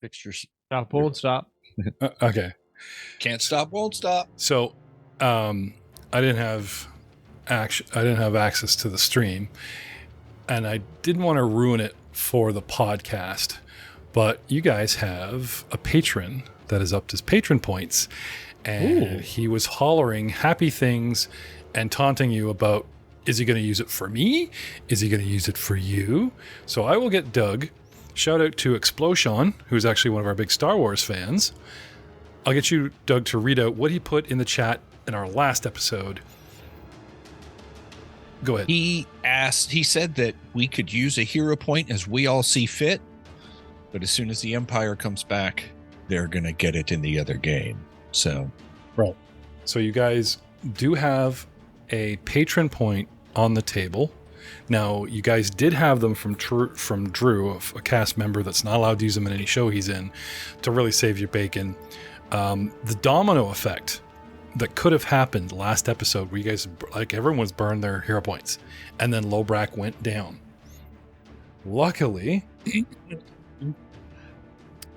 Fixtures. Stop, won't stop. Okay. Can't stop, won't stop. So, I didn't have access to the stream, and I didn't want to ruin it for the podcast. But you guys have a patron that is up to his patron points, and he was hollering happy things and taunting you about, is he going to use it for me? Is he going to use it for you? So I will get Doug. Shout out to Explosion, who's actually one of our big Star Wars fans. I'll get you, Doug, to read out what he put in the chat in our last episode. Go ahead. He said that we could use a hero point as we all see fit, but as soon as the Empire comes back, they're going to get it in the other game. So, right. So you guys do have a patron point on the table. Now, you guys did have them from Drew, a cast member that's not allowed to use them in any show he's in, to really save your bacon. The domino effect that could have happened last episode, where you guys, like, everyone's burned their hero points, and then Lobrak went down. Luckily,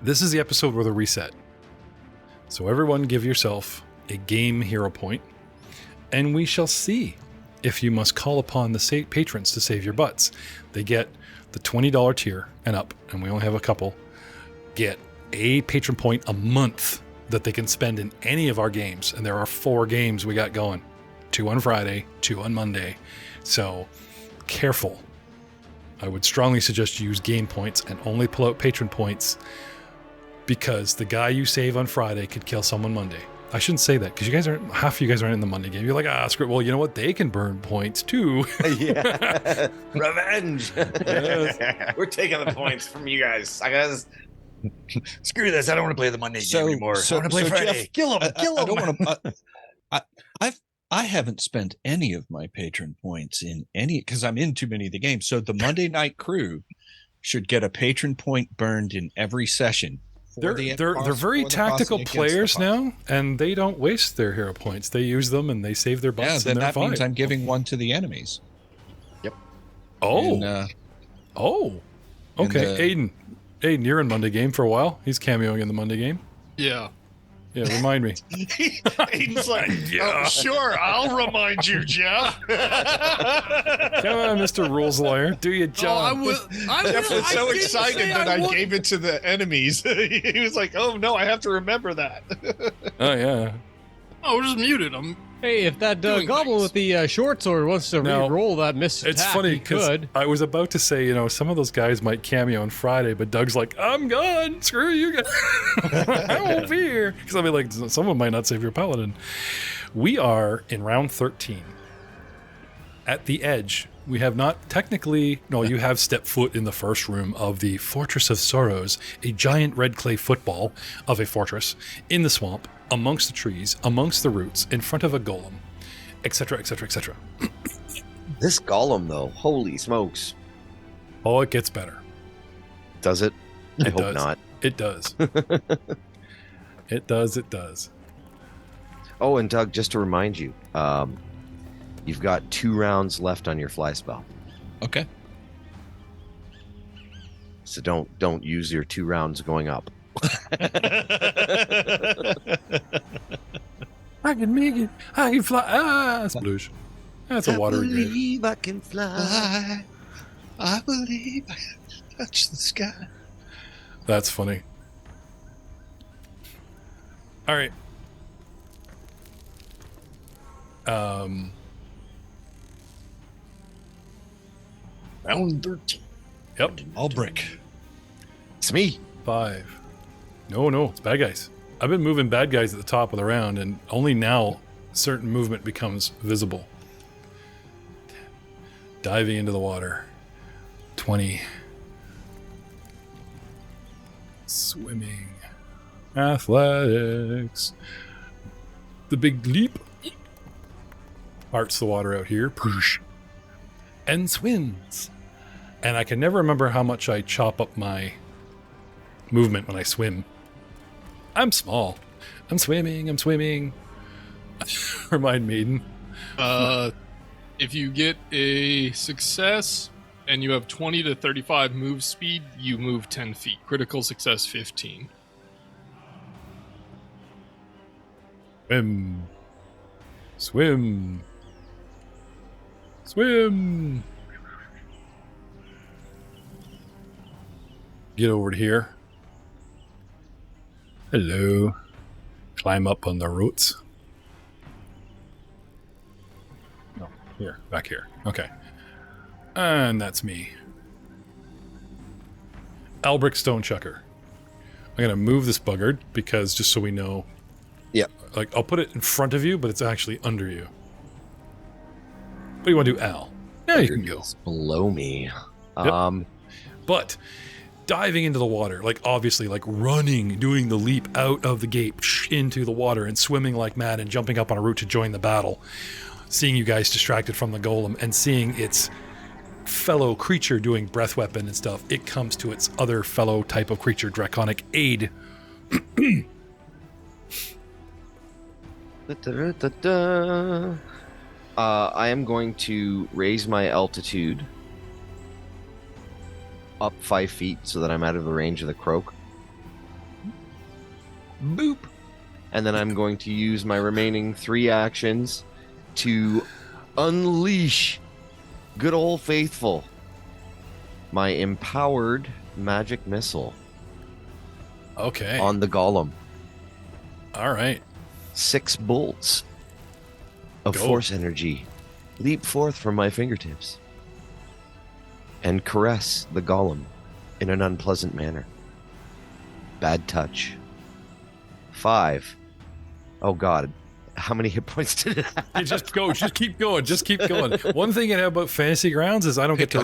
this is the episode where the reset. So everyone give yourself a game hero point, and we shall see if you must call upon the patrons to save your butts. They get the $20 tier and up, and we only have a couple, get a patron point a month that they can spend in any of our games. And there are 4 games we got going. 2 on Friday, 2 on Monday. So careful. I would strongly suggest you use game points and only pull out patron points, because the guy you save on Friday could kill someone Monday. I shouldn't say that, because half of you guys aren't in the Monday game. You're like, screw it. Well, you know what? They can burn points too. Yeah. Revenge. Yes. We're taking the points from you guys. I guess. Screw this. I don't want to play the Monday game anymore. I want to play Friday. Jeff, kill him. Kill him. I don't want to. I haven't spent any of my patron points in any, because I'm in too many of the games. So the Monday Night Crew should get a patron point burned in every session. They're very tactical players now, and they don't waste their hero points. They use them and they save their butts. Yeah, then that fine. means I'm giving one to the enemies. Yep. Oh. And, okay, Aiden, you're in Monday game for a while. He's cameoing in the Monday game. Yeah. Yeah, remind me. Aiden's like, oh, sure, I'll remind you, Jeff. Come on, Mr. Rules Lawyer. Do your job. Jeff was so excited that I gave it to the enemies. He was like, oh, no, I have to remember that. Oh, yeah. Oh, we're just muted. Hey, if that goblin with the short sword wants to re-roll that missed attack, it's funny because I was about to say, some of those guys might cameo on Friday, but Doug's like, I'm gone. Screw you guys. I won't be here. Because I mean, like, someone might not save your paladin. We are in round 13. At the edge, we have not technically, you have stepped foot in the first room of the Fortress of Sorrows, a giant red clay football of a fortress in the swamp, amongst the trees, amongst the roots, in front of a golem, etc., etc., etc. This golem, though, holy smokes. Oh, it gets better. Does it? I hope not. It does. It does. Oh, and Doug, just to remind you, you've got 2 rounds left on your fly spell. Okay. So don't use your 2 rounds going up. I can make it. I can fly. Sploosh. That's a watery grave. I believe I can fly. I believe I can touch the sky. That's funny. All right. Round 13. Yep. All brick. It's me. 5. No, it's bad guys. I've been moving bad guys at the top of the round, and only now certain movement becomes visible. Diving into the water. 20. Swimming. Athletics. The big leap. Parts the water out here. Poosh. And swims. And I can never remember how much I chop up my movement when I swim. I'm small. I'm swimming. Remind Maiden. If you get a success and you have 20 to 35 move speed, you move 10 feet. Critical success 15. Swim. Swim. Swim. Get over to here. Hello. Climb up on the roots. No, here, back here. Okay. And that's me. Albric Stonechucker. I'm going to move this buggard because just so we know. Yeah. Like, I'll put it in front of you, but it's actually under you. What do you want to do, Al? Yeah, you can go. It's below me. Yep. But diving into the water, like obviously like running, doing the leap out of the gate into the water and swimming like mad and jumping up on a root to join the battle, seeing you guys distracted from the golem and seeing its fellow creature doing breath weapon and stuff, it comes to its other fellow type of creature, draconic aid. I am going to raise my altitude up 5 feet so that I'm out of the range of the croak. Boop. And then I'm going to use my remaining 3 actions to unleash good old faithful my empowered magic missile Okay. on the golem. All right. 6 bolts of Go. force energy leap forth from my fingertips and caress the golem in an unpleasant manner. Bad touch. 5. Oh god. How many hit points did it have? You just go. Just keep going. Just keep going. One thing I have about Fantasy Grounds is I don't get to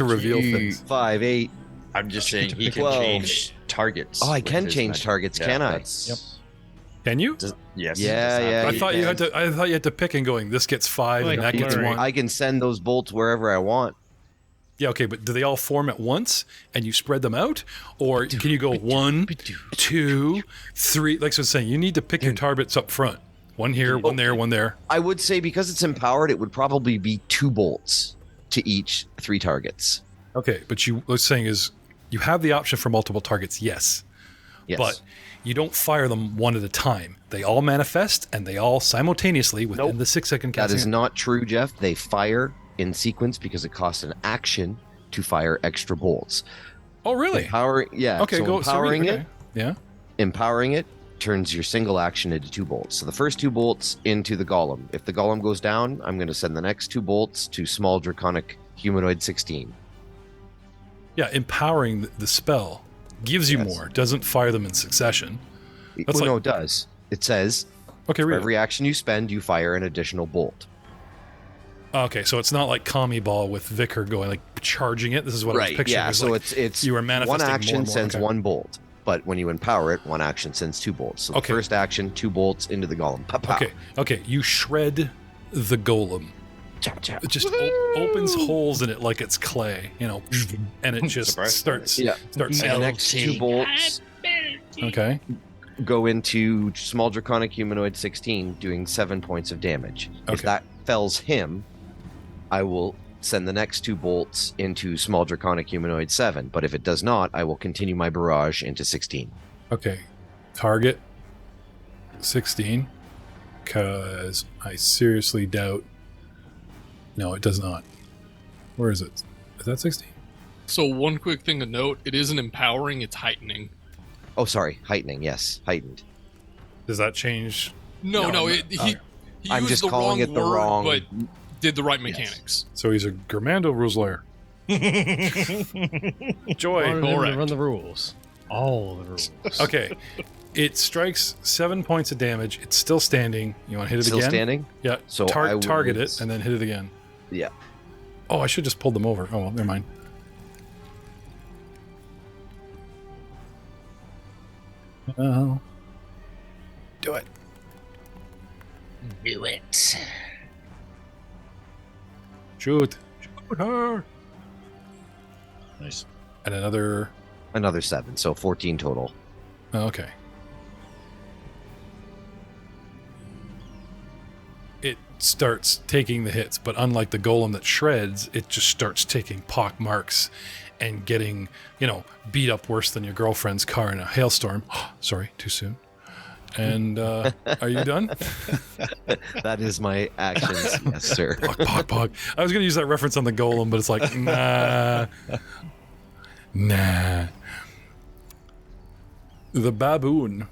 reveal things. 5, 8. I'm just saying he can 12. change targets. Oh, I with can his change magic. targets, Yeah, can I? that's- Yep. Can you? Yes. Yeah, I you thought you can. had to. I thought you had to pick and going. This gets 5 Like and that gets blurry. 1. I can send those bolts wherever I want. Yeah, okay, but do they all form at once and you spread them out, or can you go 1, 2, 3? Like I was saying, you need to pick your targets up front. One here, one there, one there. I would say because it's empowered, it would probably be 2 bolts to each 3 targets. Okay, but what I was saying is you have the option for multiple targets, yes, Yes. but you don't fire them one at a time. They all manifest and they all simultaneously within Nope. the 6-second That casting. is not true, Jeff. They fire in sequence because it costs an action to fire extra bolts. Oh, really? Okay, so go. empowering okay. Yeah. empowering it turns your single action into 2 bolts. So the first 2 bolts into the golem. If the golem goes down, I'm going to send the next 2 bolts to small draconic humanoid 16. Yeah, empowering the spell gives you Yes. more. Doesn't fire them in succession. That's Well, like- no, it does. It says Okay, for read it. every action you spend, you fire an additional bolt. Okay, so it's not like Commie Ball with Vicar going like charging it. This is what I was picturing. Yeah, It was so like it's you were manifesting one more action and more. sends Okay. 1 bolt, but when you empower it, 1 action sends 2 bolts. So Okay. the first action, 2 bolts into the golem. Pow, pow. Okay. You shred the golem. Chop, chop. It just opens holes in it like it's clay, and it just Surprise. starts. Yeah. Starts. And the next 2 bolts Okay. go into small draconic humanoid 16, doing 7 points of damage. If Okay. that fells him, I will send the next 2 bolts into small draconic humanoid 7. But if it does not, I will continue my barrage into 16. Okay. Target 16, because I seriously doubt. No, it does not. Where is it? Is that 16? So one quick thing to note, it isn't empowering, it's heightening. Oh, sorry, heightening. Yes, heightened. Does that change? No, No, he I'm used just the calling wrong it the word, wrong. but did the right mechanics. So he's a Germando rules lawyer. Joy. Wanted him to correct. run the rules. All the rules. Okay. It strikes 7 points of damage. It's still standing. You want to hit it Still again? standing? Yeah. So I will- target it and then hit it again. Yeah. Oh, I should just pull them over. Oh, well, never mind. Oh. Do it. Do it. Shoot. Shoot her. Nice. And another. Another 7, so 14 total. Oh, okay. It starts taking the hits, but unlike the golem that shreds, it just starts taking pock marks and getting, beat up worse than your girlfriend's car in a hailstorm. Sorry, too soon. And are you done? That is my actions, yes, sir. Pock, pock. I was going to use that reference on the golem, but it's like, nah. The baboon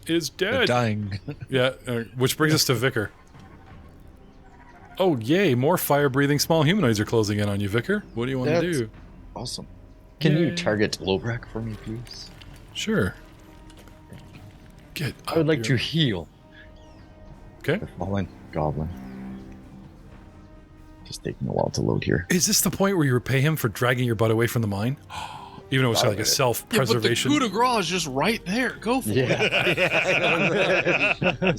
is dead. Dying. Yeah, which brings us to Vicar. Oh, yay, more fire-breathing small humanoids are closing in on you, Vicar. What do you want to do? Awesome. Can you target Lobrak for me, please? Sure. I would like to heal. Okay. The fallen goblin. Just taking a while to load here. Is this the point where you repay him for dragging your butt away from the mine? Even though it's like a self-preservation. Yeah, but the coup de grace is just right there. Go for it.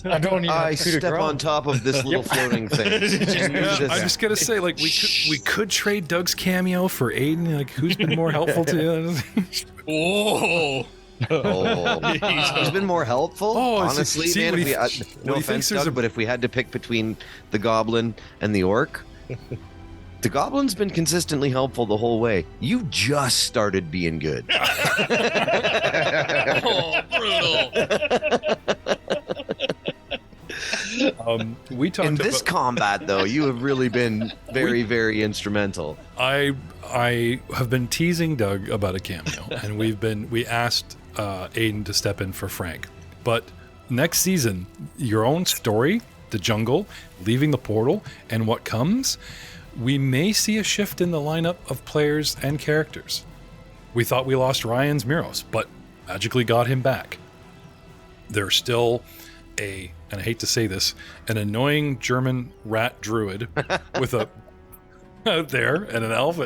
I don't even I step on top of this little floating thing. I just gotta say, like, we could trade Doug's cameo for Aiden. Like, who's been more helpful to you? He's been more helpful. Honestly, man. No offense, Doug, but if we had to pick between the goblin and the orc, the goblin's been consistently helpful the whole way. You just started being good. Brutal. We talked in this combat, though, you have really been very, very instrumental. I have been teasing Doug about a cameo, and we asked Aiden to step in for Frank. But next season, your own story, the jungle, leaving the portal, and what comes, we may see a shift in the lineup of players and characters. We thought we lost Ryan's Miros, but magically got him back. There's still and I hate to say this, an annoying German rat druid with a out there and an elf.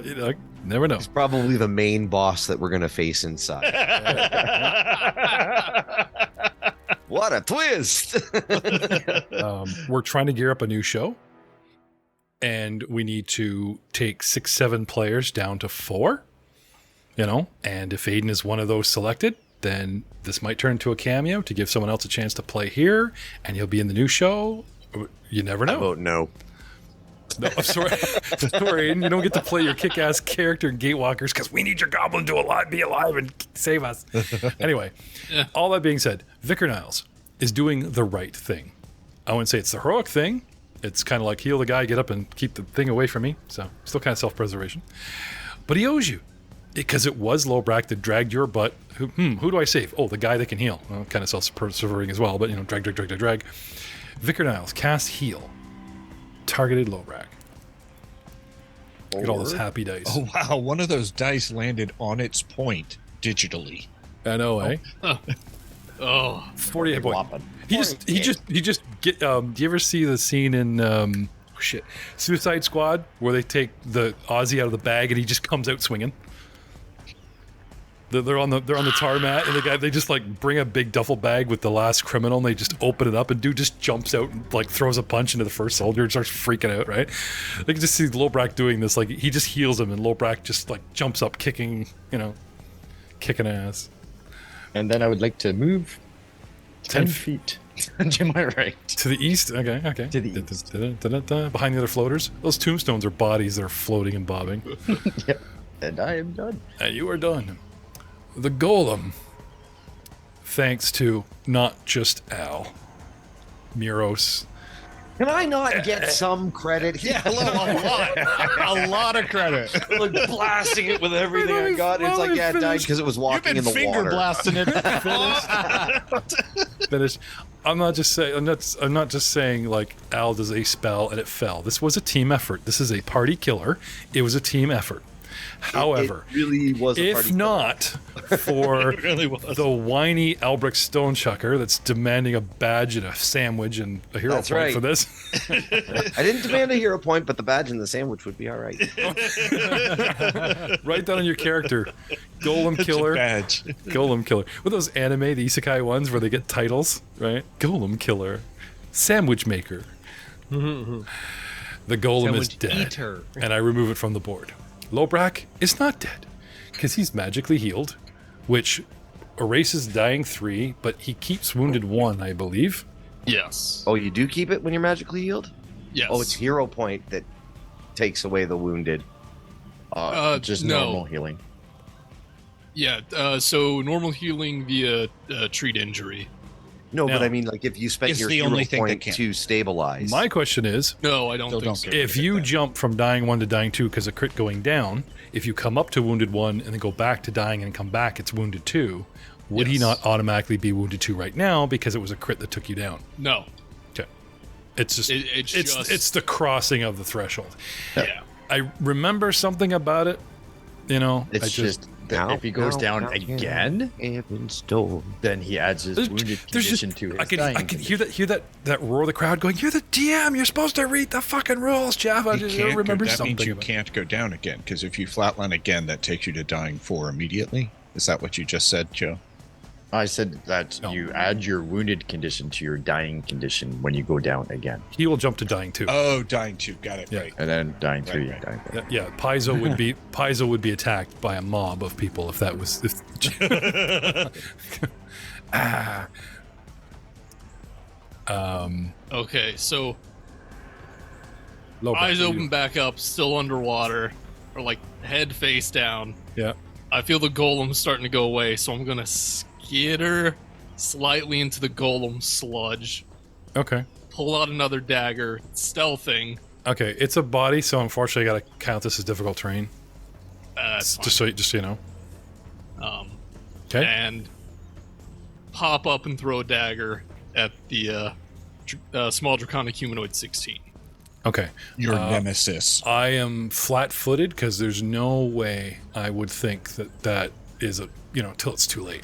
Never know. He's probably the main boss that we're going to face inside. What a twist! We're trying to gear up a new show, and we need to take 6-7 players down to 4. And if Aiden is one of those selected, then this might turn into a cameo to give someone else a chance to play here, and he'll be in the new show. You never know. I vote no. No, I'm sorry. Sorry, Aiden, you don't get to play your kick-ass character in Gatewalkers because we need your goblin to be alive and save us. Anyway, all that being said, Vicar Niles is doing the right thing. I wouldn't say it's the heroic thing. It's kind of like heal the guy, get up and keep the thing away from me. So still kind of self-preservation. But he owes you. Because it was Lobrak that dragged your butt. Who do I save? Oh, the guy that can heal. Well, kind of self-preserving as well, but drag. Vicar Niles, cast heal. Targeted Lobrak. Look at all those happy dice. Oh wow, one of those dice landed on its point digitally. I know, eh? 48 points. He just get. Do you ever see the scene in Suicide Squad where they take the Aussie out of the bag and he just comes out swinging? They're on the tarmac, and they just like bring a big duffel bag with the last criminal, and they just open it up, and dude just jumps out and like throws a punch into the first soldier and starts freaking out, right? They can just see Lobrak doing this, like he just heals him, and Lobrak just like jumps up, kicking ass. And then I would like to move 10 feet to my right. To the east? Okay. To the east. Behind the other floaters. Those tombstones are bodies that are floating and bobbing. Yep. And I am done. And you are done. The golem, thanks to not just Al, Miros. Can I not get some credit? Yeah, a lot of credit. Like blasting it with everything I got. It's like, it died because it was walking in the finger water. blasting it. Finished. I'm not just saying like Al does a spell and it fell. This was a team effort. This is a party killer. It was a team effort. However, it really was a party if not for really the whiny Albrecht Stonechucker that's demanding a badge and a sandwich and a hero That's point right. for this. I didn't demand a hero point, but the badge and the sandwich would be all right. Write down on your character, Golem Killer. Badge. Golem Killer. With those anime, the isekai ones where they get titles, right? Golem Killer, Sandwich Maker. The golem is dead, Eater. and I remove it from the board. Lobrak is not dead, because he's magically healed, which erases dying 3, but he keeps wounded 1, I believe. Yes. Oh, you do keep it when you're magically healed? Yes. Oh, it's hero point that takes away the wounded. Just no. normal healing. Yeah, so normal healing via treat injury. No, but No. I mean, like, if you spent It's your the hero only thing that point can. to stabilize. My question is, No, I don't Still think don't so. get- if you jump from dying 1 to dying 2 because of crit going down, if you come up to wounded 1 and then go back to dying and come back, it's wounded 2. Would he Yes. not automatically be wounded 2 right now because it was a crit that took you down? No. Okay. It's just It's just- it's the crossing of the threshold. Yeah. I remember something about it, you know. It's I Just that if he goes down again, Heaven's door. then he adds his wounded condition to his I can dying hear that roar of the crowd going, "You're the DM. You're supposed to read the fucking rules, Jeff." I You just can't remember go, that something. means you about it. can't go down again, because if you flatline again, that takes you to dying 4 immediately. Is that what you just said, Joe? I said that No. you add your wounded condition to your dying condition when you go down again, He will jump to dying 2. Oh, dying 2. Got it. Yeah. Right. and then dying 3, right. dying 4. Yeah, Paizo would be attacked by a mob of people if that was. Ah. Okay, so Low eyes back, open back up, still underwater, or like head face down. Yeah. I feel the golem starting to go away, so I'm gonna skitter slightly into the golem sludge, Okay. pull out another dagger, stealthing. Okay. It's a body, so unfortunately, I gotta count this as difficult terrain. That's Just so you know. fine. Okay. And pop up and throw a dagger at the small draconic humanoid 16. Okay. Your nemesis. I am flat-footed because there's no way I would think that is till it's too late.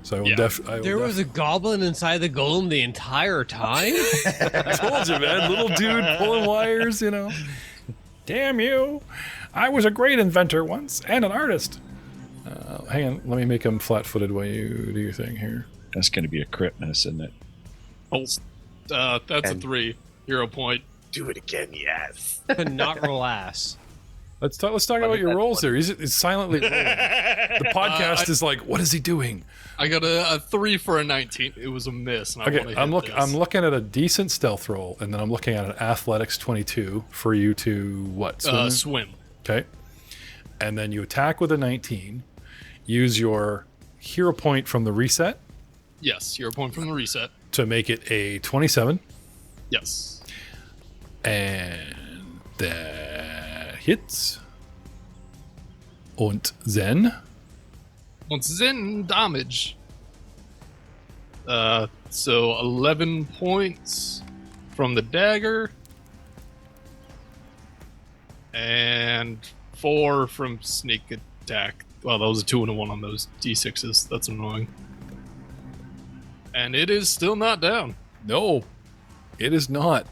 So I will Yeah. There was a goblin inside the golem the entire time? I told you, man. Little dude pulling wires, Damn you. I was a great inventor once and an artist. Hang on. Let me make him flat-footed while you do your thing here. That's going to be a crit miss, isn't it? Oh, that's a And- 3 hero point. Do it again, yes. Could not roll ass. Let's talk about your rolls there. He's silently rolling. The podcast is like, what is he doing? I got a 3 for a 19. It was a miss. And I Okay, wanna hit I'm this. looking at a decent stealth roll, and then I'm looking at an athletics 22 for you to what? Swim. Okay. And then you attack with a 19. Use your hero point from the reset Yes, hero point from the reset. to make it a 27. Yes. And that hits. Und then Once Zen damage. So 11 points from the dagger. And 4 from sneak attack. Well, that was a 2 and a 1 on those D6s. That's annoying. And it is still not down. no, it is not.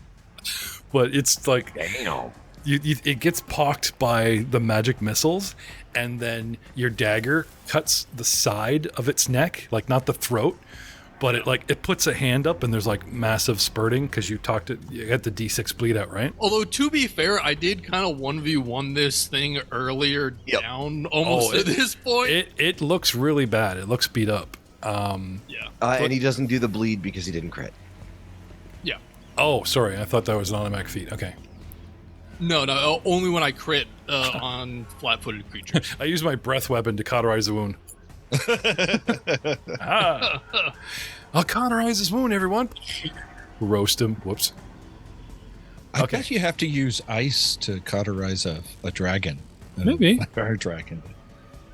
But it's like Damn. it gets pocked by the magic missiles, and then your dagger cuts the side of its neck, like not the throat, but it puts a hand up, and there's like massive spurting because you got the D6 bleed out, right? Although, to be fair, I did kind of 1v1 this thing earlier down almost at this point. It looks really bad. It looks beat up. Yeah. And he doesn't do the bleed because he didn't crit. Yeah. Oh, sorry. I thought that was an automatic feat. Okay. No, only when I crit on flat-footed creatures. I use my breath weapon to cauterize the wound. I'll cauterize this wound, everyone. Roast him. Whoops. I Okay. bet you have to use ice to cauterize a dragon. Maybe. A fire dragon.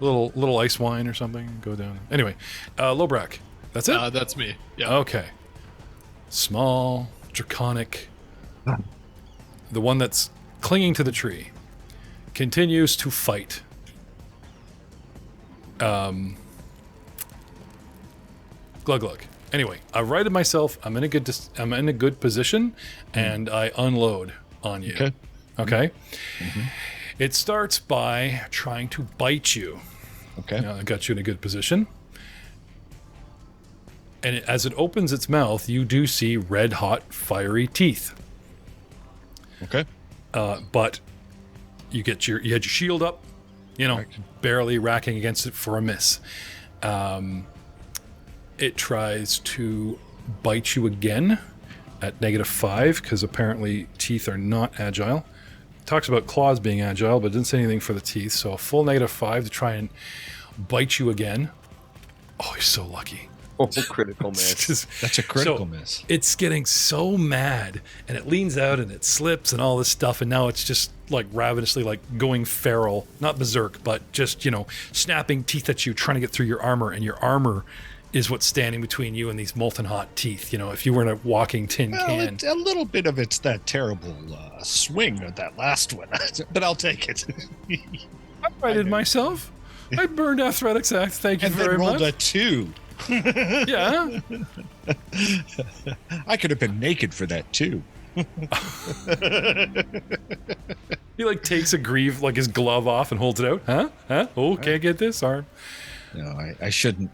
Little ice wine or something. Go down. Anyway, Lobrak. That's it? That's me. Yeah. Okay. Small, draconic. The one that's clinging to the tree continues to fight. Glug glug. Anyway, I righted myself. I'm in a good position, and I unload on you. Okay. Okay. It starts by trying to bite you. Okay. I got you in a good position. And as it opens its mouth, you do see red hot, fiery teeth. Okay. But you had your shield up, barely racking against it for a miss. It tries to bite you again at -5 because apparently teeth are not agile. Talks about claws being agile, but didn't say anything for the teeth. So a full -5 to try and bite you again. Oh, you're so lucky. Oh, critical miss. That's a critical miss. It's getting so mad, and it leans out and it slips and all this stuff, and now it's just like ravenously like going feral, not berserk, but just, you know, snapping teeth at you, trying to get through your armor, and your armor is what's standing between you and these molten hot teeth. You know, if you were in a walking tin can. A little bit of it's that terrible swing of that last one, but I'll take it. I righted myself. I burned athletics act. Thank you and very then rolled much. a 2. Yeah. I could have been naked for that too. He like takes a greave, like his glove off and holds it out. Huh? Oh, can't get this arm. No, I shouldn't.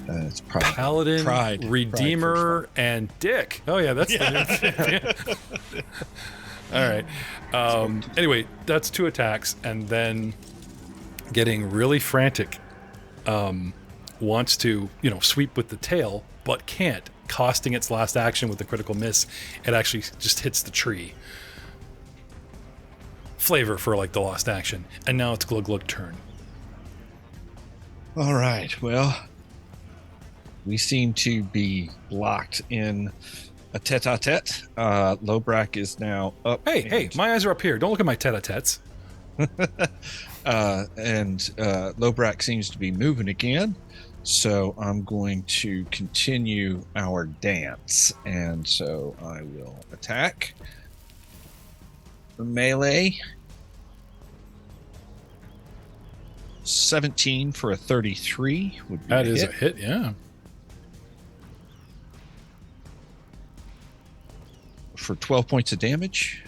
It's pride. Paladin, Pride. Redeemer, and Dick. Oh yeah, that's the name. All right. Anyway, that's 2 attacks, and then getting really frantic. Wants to, you know, sweep with the tail, but can't, costing its last action with the critical miss. It actually just hits the tree. Flavor for like the lost action, and now it's Glug Glug turn. All right. Well, we seem to be locked in a tete-a-tete. Lobrak is now up. Hey, my eyes are up here. Don't look at my tete-a-tetes. And Lobrak seems to be moving again. So I'm going to continue our dance. And so I will attack. Melee. 17 for a 33 would be That a is hit. a hit, yeah. For 12 points of damage.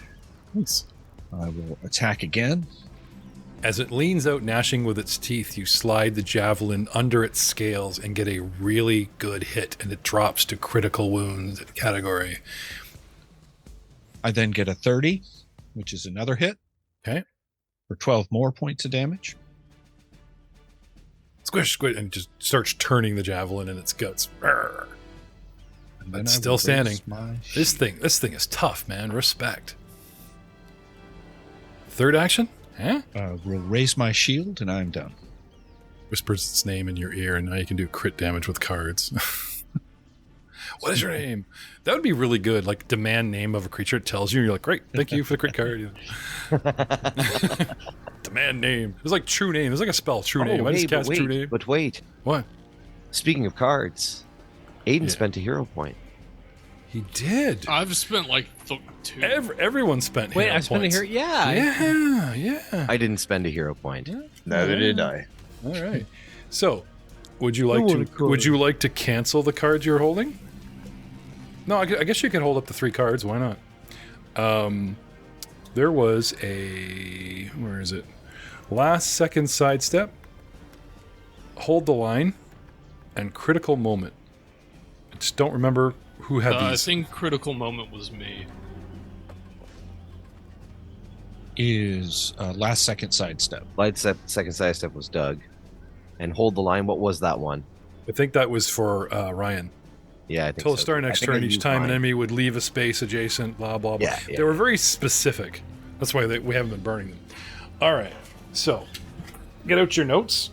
Nice. I will attack again. As it leans out, gnashing with its teeth, you slide the javelin under its scales and get a really good hit, and it drops to critical wounds category. I then get a 30, which is another hit. Okay. For 12 more points of damage. Squish, squish, and just starts turning the javelin in its guts. Arrgh. And But then I still will standing. raise my This thing is tough, man. Respect. Third action? Huh? will raise my shield, and I'm done. Whispers its name in your ear, and now you can do crit damage with cards. What is your name? That would be really good. Like, demand name of a creature. It tells you, and you're like, great, thank you for the crit card. Demand name. It's like true name. It's like a spell, true name. I just cast true name. But wait. What? Speaking of cards, Aiden Yeah. spent a hero point. He did. I've spent like 2. Everyone spent Wait, hero I spent a points. hero. Yeah. Yeah. I didn't spend a hero point. Neither did I. All right. So, would you like to cancel the cards you're holding? No, I guess you could hold up the 3 cards. Why not? There was a, where is it? Last second sidestep, hold the line, and critical moment. I just don't remember who had I these. think critical moment was me. Is last second sidestep. Second sidestep was Doug. And hold the line. What was that one? I think that was for Ryan. Yeah, I think Until so. start I next think I turn, each used time an mine. enemy would leave a space adjacent, blah, blah, blah. Yeah, They were very specific. That's why we haven't been burning them. All right. So, get out your notes.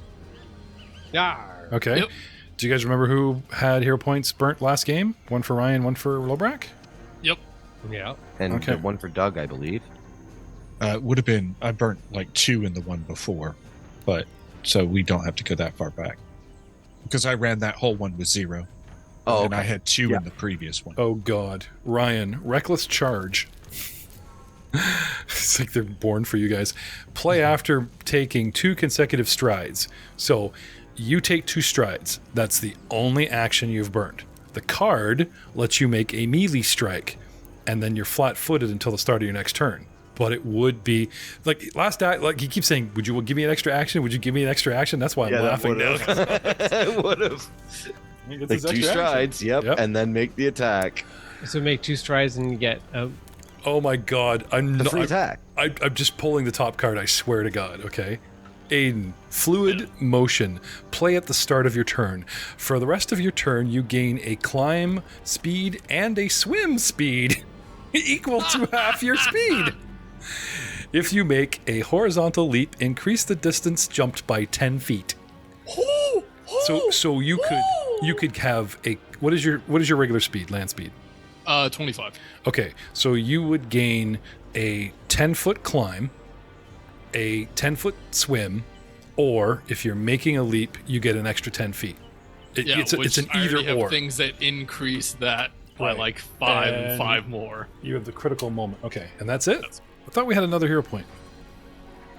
Yeah. Okay. Yep. Do you guys remember who had hero points burnt last game? One for Ryan, one for Lobrak? Yep. Yeah. And Okay. one for Doug, I believe. Would have been, I burnt like 2 in the one before, but so we don't have to go that far back. Because I ran that whole one with 0. Oh, And I okay. had 2 in the previous one. Oh, God. Ryan, reckless charge. It's like they're born for you guys. Play after taking 2 consecutive strides. So you take 2 strides. That's the only action you've burned. The card lets you make a melee strike, and then you're flat-footed until the start of your next turn. But it would be like last act. Like he keeps saying, "Would you give me an extra action? Would you give me an extra action?" That's why I'm laughing now. Would have. He gets Take his 2 extra action. strides, yep, and then make the attack. So make 2 strides and you get Oh my God! The free attack. I'm just pulling the top card. I swear to God. Okay. Aiden, fluid motion. Play at the start of your turn. For the rest of your turn, you gain a climb speed and a swim speed equal to half your speed. If you make a horizontal leap, increase the distance jumped by 10 feet. So you could have a what is your regular speed, land speed? 25. Okay, so you would gain a 10-foot climb, a 10-foot swim, or if you're making a leap, you get an extra 10 feet. It's an either have or. Things that increase that by Right. like 5 And and 5 more. You have the critical moment. Okay, and that's it? I thought we had another hero point.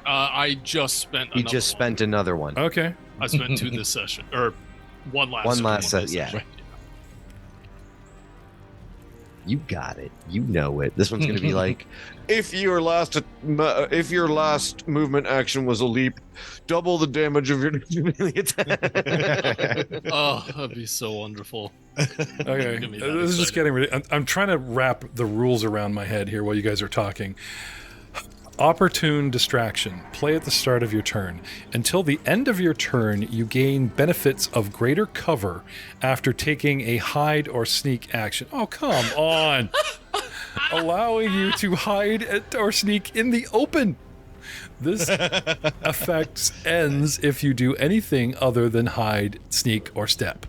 I just spent. He just spent another one. Okay. I spent 2 this session, or one last. One session, last this yeah. session. You got it. You know it. This one's going to be like, if your last movement action was a leap, double the damage of your melee attack. Oh, that'd be so wonderful. Okay. Get me that This is just excited. getting ready. I'm trying to wrap the rules around my head here while you guys are talking. Opportune distraction. Play at the start of your turn. Until the end of your turn, you gain benefits of greater cover after taking a hide or sneak action. Oh, come on. Allowing you to hide or sneak in the open. This effect ends if you do anything other than hide, sneak, or step.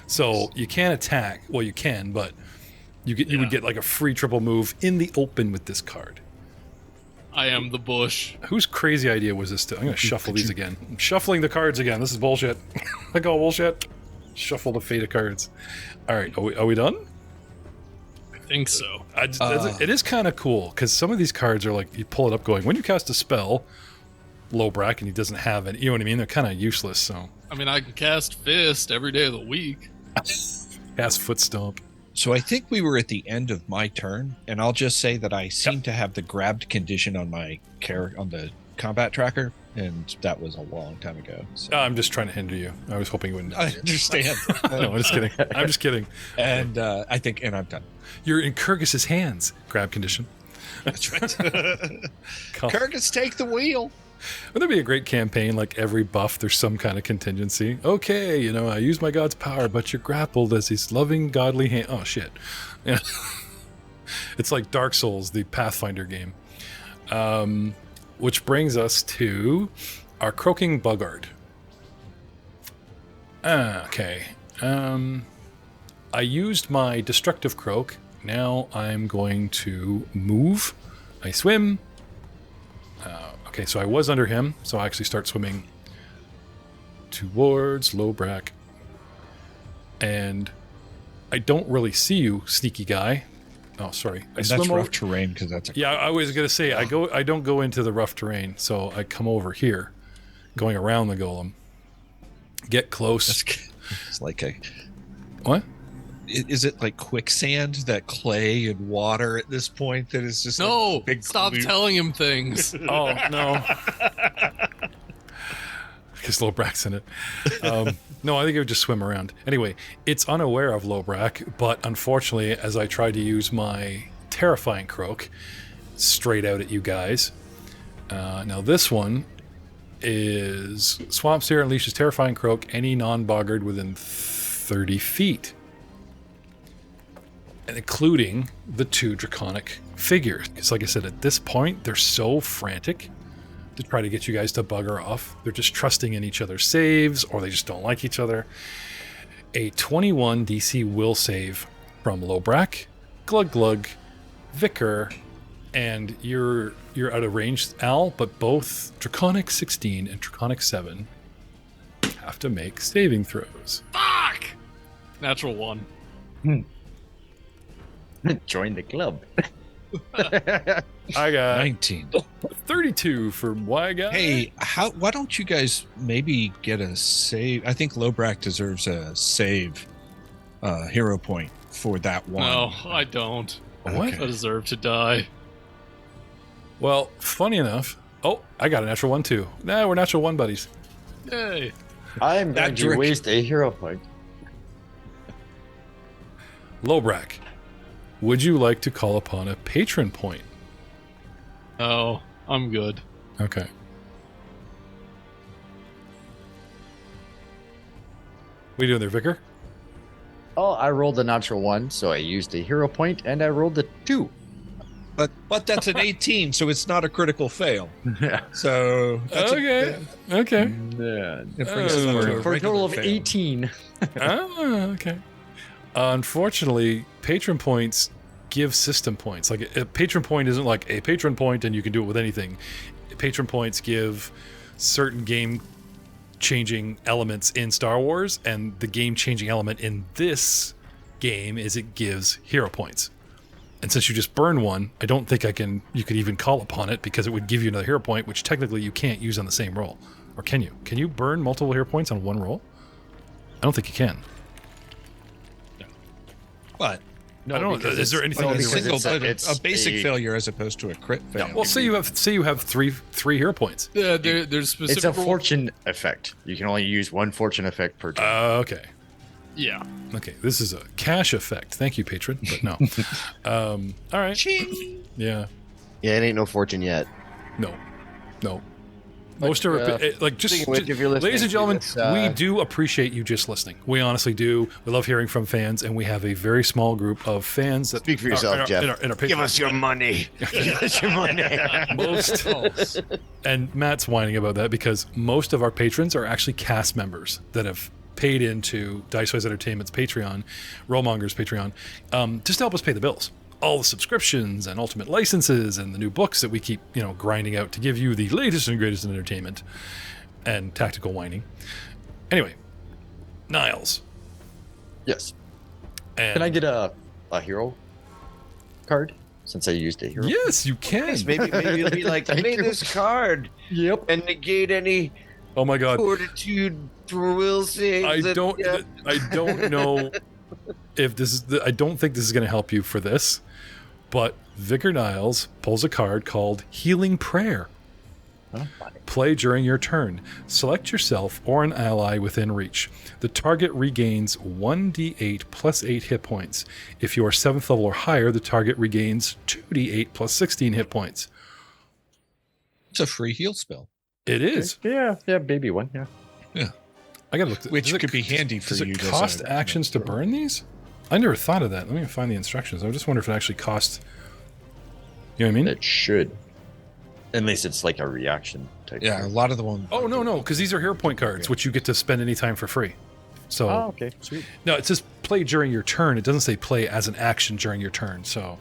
So you can't attack. Well, you can, but you would get like a free triple move in the open with this card. I am the bush. Whose crazy idea was this? I'm going to shuffle these again. I'm shuffling the cards again. This is bullshit. I call bullshit. Shuffle the fate of cards. All right, are we done? I think so. It is kind of cool because some of these cards are like you pull it up, going when you cast a spell, Lobrak, and he doesn't have any. You know what I mean? They're kind of useless. So I mean, I can cast Fist every day of the week. cast Foot Stomp. So I think we were at the end of my turn, and I'll just say that I seem to have the grabbed condition on my on the combat tracker, and that was a long time ago. So. I'm just trying to hinder you. I was hoping you wouldn't. I understand. No, I'm just kidding. I'm just kidding. And I think, and I'm done. You're in Kyrgyz's hands. Grab condition. That's right. Come. Kyrgyz, take the wheel. Wouldn't that be a great campaign? Like every buff, there's some kind of contingency. Okay, I use my god's power, but you're grappled as his loving, godly hand. Oh, shit. Yeah. It's like Dark Souls, the Pathfinder game. Which brings us to our Croaking Bugard. Okay. I used my Destructive Croak. Now I'm going to move. I swim. Okay, so I was under him, so I actually start swimming towards Lobrak. And I don't really see you, sneaky guy. Oh, sorry. That's rough terrain because that's a... Yeah, I was gonna say I don't go into the rough terrain, so I come over here, going around the golem. Get close. It's like a... What? Is it like quicksand, that clay and water at this point that is just No, like big stop glue? telling him things. Oh, no. Because Lobrak's in it. No, I think it would just swim around. Anyway, it's unaware of Lobrak, but unfortunately, as I try to use my Terrifying Croak straight out at you guys. Now this one is Swamp Seer unleashes Terrifying Croak any non-boggard within 30 feet. And including the 2 draconic figures. Because like I said, at this point, they're so frantic to try to get you guys to bugger off. They're just trusting in each other's saves, or they just don't like each other. A 21 DC will save from Lobrak, Glug Glug, Vicar, and you're out of range, Al, but both Draconic 16 and Draconic 7 have to make saving throws. Fuck! Natural 1. Join the club. I got 19. 32 for my guy. Hey, why don't you guys maybe get a save? I think Lobrak deserves a save hero point for that one. No, I don't. What? I deserve to die. Well, funny enough. Oh, I got a natural 1 too. Nah, we're natural 1 buddies. Yay. I'm That going to trick. waste a hero point. Lobrak, would you like to call upon a patron point? Oh, I'm good. Okay. What are you doing there, Vicar? Oh, I rolled a natural 1, so I used a hero point, and I rolled a 2. But that's an 18, so it's not a critical fail. Yeah. So that's Okay. it brings us up to For a total of fail. 18. Okay. Unfortunately, patron points give system points. Like a patron point isn't like a patron point and you can do it with anything. Patron points give certain game-changing elements in Star Wars, and the game-changing element in this game is it gives hero points. And since you just burn one, I don't think you could even call upon it because it would give you another hero point, which technically you can't use on the same roll. Or can you? Can you burn multiple hero points on one roll? I don't think you can. But No, I don't know. Is there anything? a because single, it's a basic failure as opposed to a crit fail. Well, say you have three hero points. There's specific. It's a rule- fortune effect. You can only use one fortune effect per turn. Okay. Yeah. Okay. This is a cash effect. Thank you, patron. But no. All right. Ching. Yeah. Yeah, it ain't no fortune yet. No. Most of our, like, just, speaking of which, if you're listening ladies and to gentlemen, this, we do appreciate you just listening. We honestly do. We love hearing from fans, and we have a very small group of fans that Speak for yourself, in our, Jeff. in our Give us your money. Give us your money. most, and Matt's whining about that because most of our patrons are actually cast members that have paid into Dicewise Entertainment's Patreon, Mongers Patreon, just to help us pay the bills. All the subscriptions and ultimate licenses and the new books that we keep, grinding out to give you the latest and greatest in entertainment and tactical whining. Anyway, Niles. Yes. And Can I get a hero card since I used a hero? Yes, you can. Maybe it'll be like, Thank play you. this card Yep. and negate any Oh my God. fortitude for will saves. I and- don't. yeah. I don't know if this is. I don't think this is going to help you for this. But Vicar Niles pulls a card called Healing Prayer. Play during your turn. Select yourself or an ally within reach. The target regains 1d8 plus 8 hit points. If you are 7th level or higher, the target regains 2d8 plus 16 hit points. It's a free heal spell, It is. Yeah, baby one. Yeah. I gotta look. which could be handy for Does you. it as cost a- actions to burn these? I never thought of that. Let me find the instructions. I just wonder if it actually costs. You know what I mean? It should. Unless it's like a reaction type. Yeah, a thing. lot of the ones. Oh no, because these are hero point cards, which you get to spend anytime for free. So Oh, okay. Sweet. no, it says play during your turn. It doesn't say play as an action during your turn. So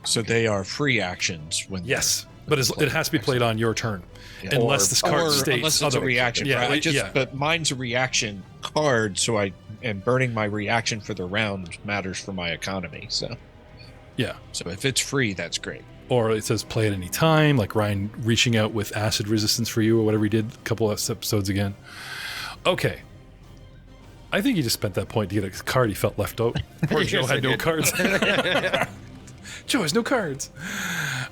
So they are free actions when. yes, but it has to be played on your turn, Yeah. unless this card Or states unless it's a otherwise. reaction. Yeah, right? But mine's a reaction card, so and burning my reaction for the round matters for my economy. So yeah. so if it's free, that's great. Or it says play at any time, like Ryan reaching out with acid resistance for you or whatever he did a couple of episodes again. Okay. I think he just spent that point to get a card he felt left out. Poor Joe had no cards. Joe has no cards.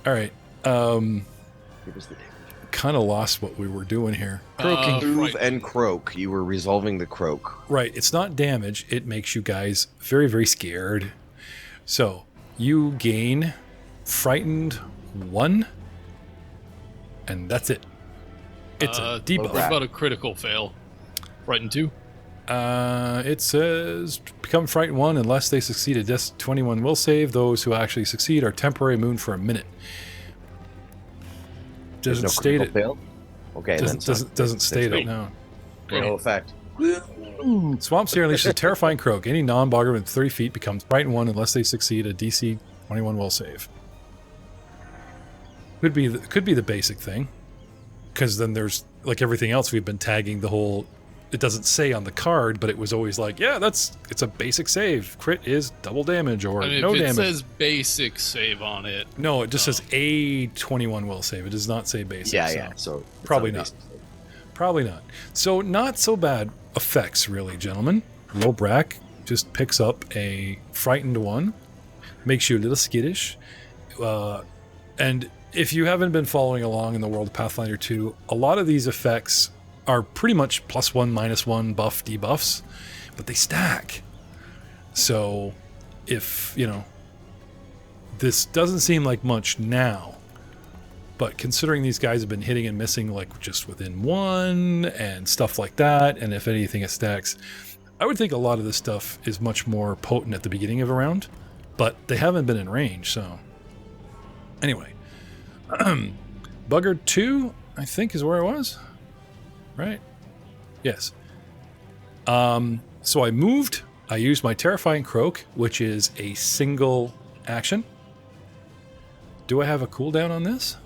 All right. Give us the damage. Kind of lost what we were doing here. Move and croak. You were resolving the croak. Right. It's not damage. It makes you guys very, very scared. So you gain frightened 1, and that's it. It's a debuff. What about a critical fail? Frightened 2? It says become frightened 1 unless they succeed a Death 21 will save. Those who actually succeed are temporary immune for a minute. There's Doesn't no state critical it. fail? Okay, then. Doesn't state it. No. No effect. Swamp Seer unleashes a terrifying croak. Any non-bogger within 30 feet becomes frightened 1 unless they succeed a DC 21 will save. Could be the basic thing, because then there's like everything else we've been tagging the whole. It doesn't say on the card, but it was always like, yeah, it's a basic save. Crit is double damage or no if it damage. says basic save on it. No, it just says a 21 will save. It does not say basic. Yeah, so yeah. So it's probably on not. base. Probably not. So not so bad effects, really, gentlemen. Lobrak just picks up a frightened 1, makes you a little skittish, and if you haven't been following along in the world of Pathfinder 2, a lot of these effects are pretty much +1, -1 buff debuffs, but they stack. So if, this doesn't seem like much now, but considering these guys have been hitting and missing like just within 1 and stuff like that, and if anything it stacks, I would think a lot of this stuff is much more potent at the beginning of a round, but they haven't been in range, so... Anyway. Bugger 2, I think, is where I was. Right? Yes. So I moved. I used my Terrifying Croak, which is a single action. Do I have a cooldown on this?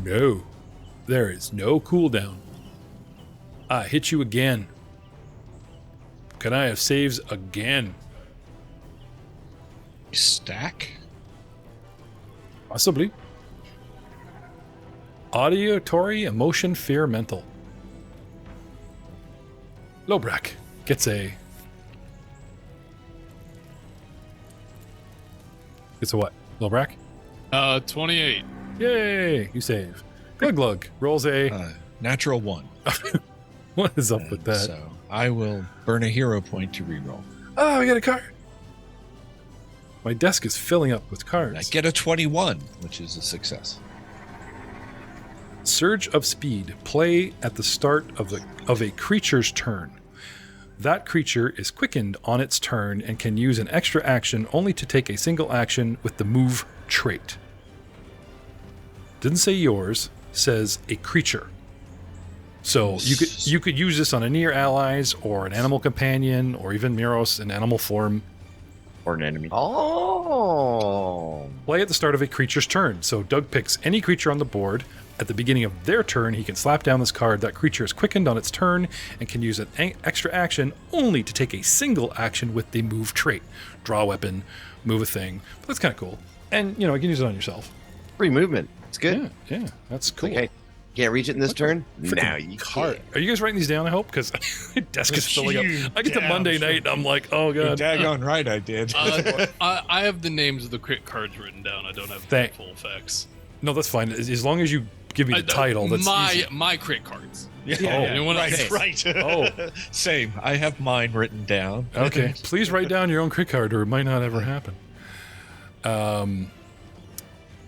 No. There is no cooldown. I hit you again. Can I have saves again? Stack? Possibly. Auditory, emotion, fear, mental. Lobrak gets a... Gets a what? Lobrak? 28. Yay! You save. Glug Glug rolls a... Natural 1. What is up with that? So I will burn a hero point to reroll. Oh, I got a card. My desk is filling up with cards. I get a 21, which is a success. Surge of Speed. Play at the start of a creature's turn. That creature is quickened on its turn and can use an extra action only to take a single action with the move trait. Didn't say yours, says a creature. So you could use this on any of your allies or an animal companion or even Miros in animal form. Or an enemy. Oh. Play at the start of a creature's turn. So Doug picks any creature on the board. At the beginning of their turn, he can slap down this card. That creature is quickened on its turn and can use an extra action only to take a single action with the move trait. Draw a weapon, move a thing. But that's kind of cool. And, you know, you can use it on yourself. Free movement. It's good. Yeah, that's cool. Okay. Can't reach it in this turn? Freaking Now you card. can. Are you guys writing these down, I hope? Because my desk is filling up. I get to Monday night and I'm like, oh, God. Daggone right I did. I have the names of the crit cards written down. I don't have the full effects. No, that's fine. As long as you give me the title. That's easy. My crit cards. Right. Oh. Same. I have mine written down. Okay. Please write down your own crit card or it might not ever happen.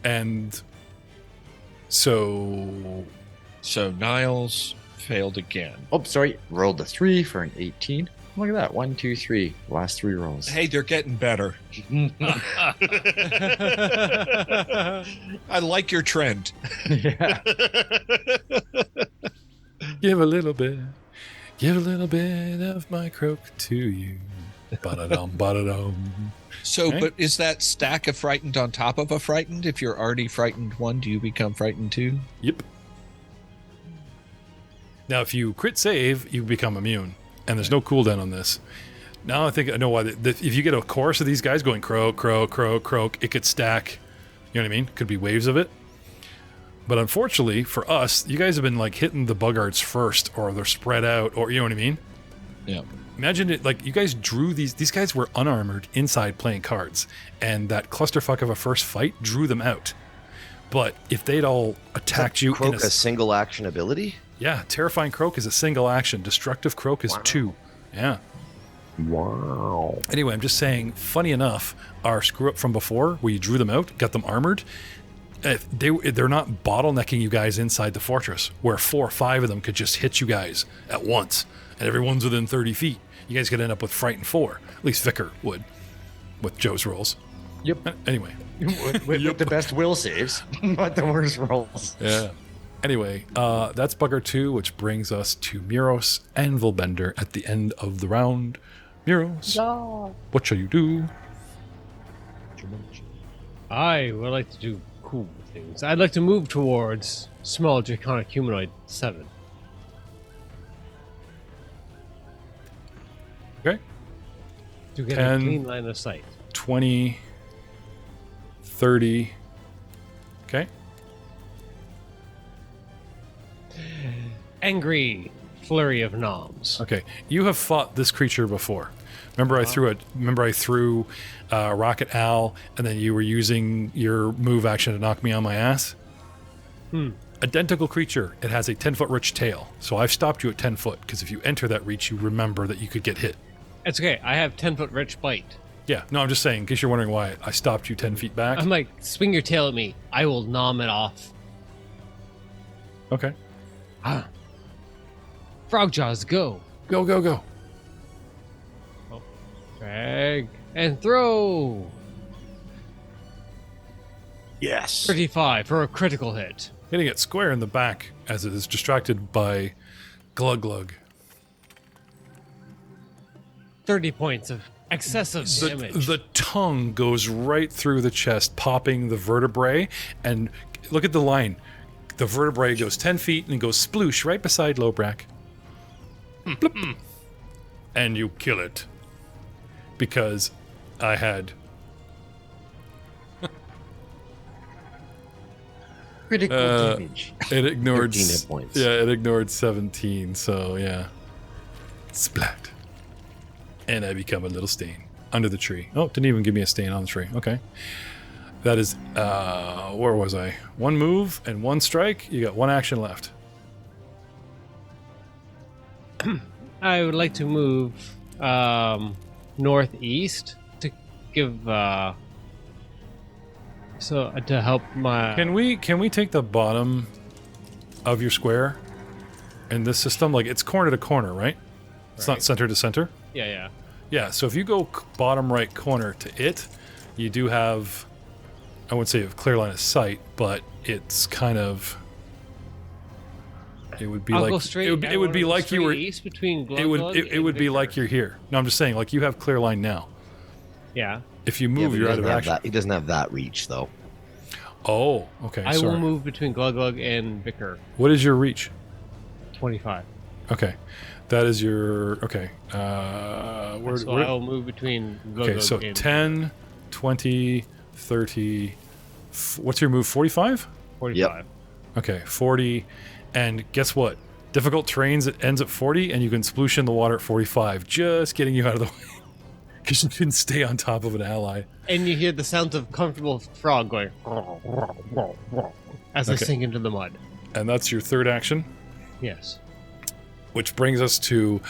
And so Niles failed again. Oh, sorry. Rolled a 3 for an 18. Look at that. 1, 2, 3. Last 3 rolls. Hey, they're getting better. I like your trend. Yeah. give a little bit of my croak to you. Ba-da-dum, ba-da-dum. So, Okay. but is that stack of frightened on top of a frightened? If you're already frightened 1, do you become frightened 2? Yep. Now, if you crit save, you become immune. And there's no cooldown on this. Now I think I know why. If you get a chorus of these guys going croak, croak, croak, croak, it could stack. You know what I mean? Could be waves of it. But unfortunately for us, you guys have been like hitting the buggarts first, or they're spread out, or you know what I mean? Yeah. Imagine it like you guys drew these guys were unarmored inside playing cards, and that clusterfuck of a first fight drew them out. But if they'd all attacked you Croak in a single action ability? yeah, Terrifying Croak is a single action. Destructive Croak is 2. Yeah. Wow. Anyway, I'm just saying, funny enough, our screw up from before, where you drew them out, got them armored, they're not bottlenecking you guys inside the fortress, where 4 or 5 of them could just hit you guys at once, and everyone's within 30 feet. You guys could end up with Frightened 4. At least Vicar would, with Joe's rolls. Yep. Anyway. with the best will saves, but the worst rolls. Yeah. Anyway, that's Bugger 2, which brings us to Miros and Volbender at the end of the round. Miros, what shall you do? I would like to do cool things. I'd like to move towards small draconic humanoid 7. Okay. To get 10. a clean line of sight. 20, 30. Okay. Angry flurry of noms. Okay. You have fought this creature before. Remember I threw Rocket Owl, and then you were using your move action to knock me on my ass? Identical creature. It has a 10-foot reach tail. So I've stopped you at 10 foot, because if you enter that reach, you remember that you could get hit. It's okay. I have 10-foot rich bite. Yeah. No, I'm just saying, in case you're wondering why I stopped you 10 feet back. I'm like, swing your tail at me. I will nom it off. Okay. Frog Jaws, go. Go, go, go. Drag and throw. Yes. 35 for a critical hit. Hitting it square in the back as it is distracted by Glug Glug. 30 points of excessive damage. The tongue goes right through the chest, popping the vertebrae. And look at the line. The vertebrae goes 10 feet and goes sploosh right beside Lobrak. Bloop. And you kill it. Because I had... Critical damage. It ignored... 13 hit points. Yeah, it ignored 17, so yeah. Splat. And I become a little stain under the tree. Oh, didn't even give me a stain on the tree. Okay. That is, where was I? One move and one strike. You got one action left. I would like to move northeast to give to help my. Can we take the bottom of your square in this system? Like, it's corner to corner, right? It's not center to center. Yeah. Yeah, so if you go bottom right corner to it, you do have, I wouldn't say you have clear line of sight, but it's kind of, it would be I'll like go straight. it would be like you were east between Glug it would Glug it and would be Victor. like you're here. No, I'm just saying, like, you have clear line now. Yeah. If you Yeah, move, but you're he out of doesn't have action. that- He doesn't have that reach, though. Oh, okay. I sorry. will move between Glug Glug and Vicar. What is your reach? 25. Okay, that is your okay. So I will move between Glug Okay, Glug so and 10, 20, 30. What's your move? 45? 45. Okay, 40. And guess what? Difficult terrains, it ends at 40, and you can sploosh in the water at 45, just getting you out of the way. Because you couldn't stay on top of an ally. And you hear the sounds of comfortable frog going as they Okay. sink into the mud. And that's your third action, Yes. which brings us to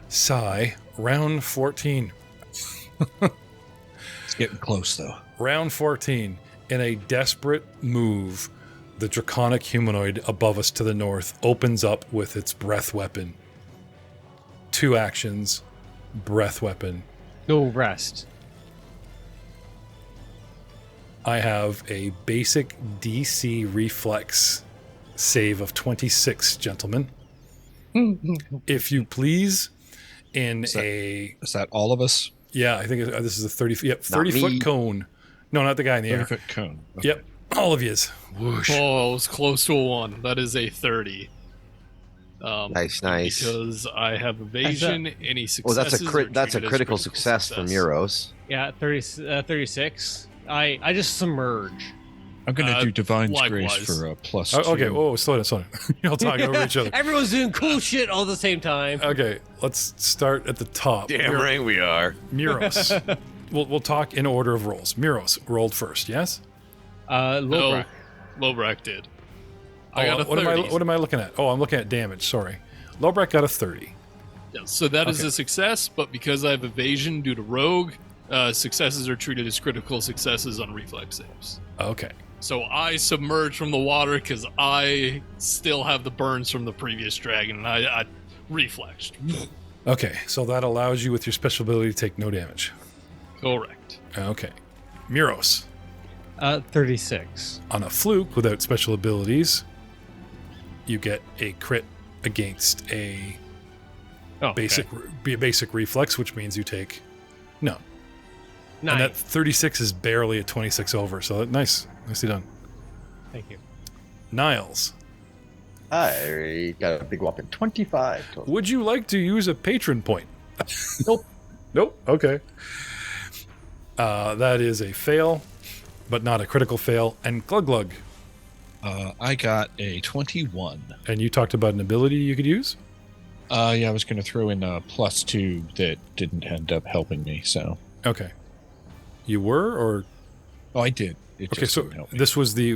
Psy, round 14. It's getting close, though. Round 14. In a desperate move, the draconic humanoid above us to the north opens up with its breath weapon. 2 actions, breath weapon. No rest. I have a basic DC reflex save of 26, gentlemen. If you please, Is that all of us? Yeah, I think this is a 30 Not 30-foot me. cone. No, not the guy in the air. 30-foot cone. Okay. Yep, all of yous. Whoosh. Oh, it was close to a 1. That is a 30. Nice. Because I have evasion, any Well, successes. that's a are treated as critical success from Euros. Yeah, 36. I just submerge. I'm going to do Divine's likewise. Grace for a plus Oh, 2. okay, whoa, slow down. You'll talk over each other. Everyone's doing cool shit all at the same time. Okay, let's start at the top. right we are. Muros. We'll talk in order of rolls. Muros rolled first, yes? Lobrak. Lobrak did. I got a what 30. am I looking at? Oh, I'm looking at damage, sorry. Lobrak got a 30. Yeah, so that is Okay. a success, but because I have evasion due to rogue, successes are treated as critical successes on reflex saves. Okay. So I submerge from the water because I still have the burns from the previous dragon, and I reflexed. Okay, so that allows you with your special ability to take no damage. Correct. Okay. Muros. 36. On a fluke without special abilities, you get a crit against a Oh, basic reflex, which means you take no. Nice. And that 36 is barely a 26 over, so nicely done. Thank you. Niles, I got a big whopping 25 total. would you like to use a patron point? Nope. Nope. Okay. That is a fail, but not a critical fail. And Glug Glug, I got a 21. and you talked about an ability you could use? Yeah, I was going to throw in a plus 2 that didn't end up helping me, so. Okay. You were, or Oh, I did. It okay? just So didn't help me. this was the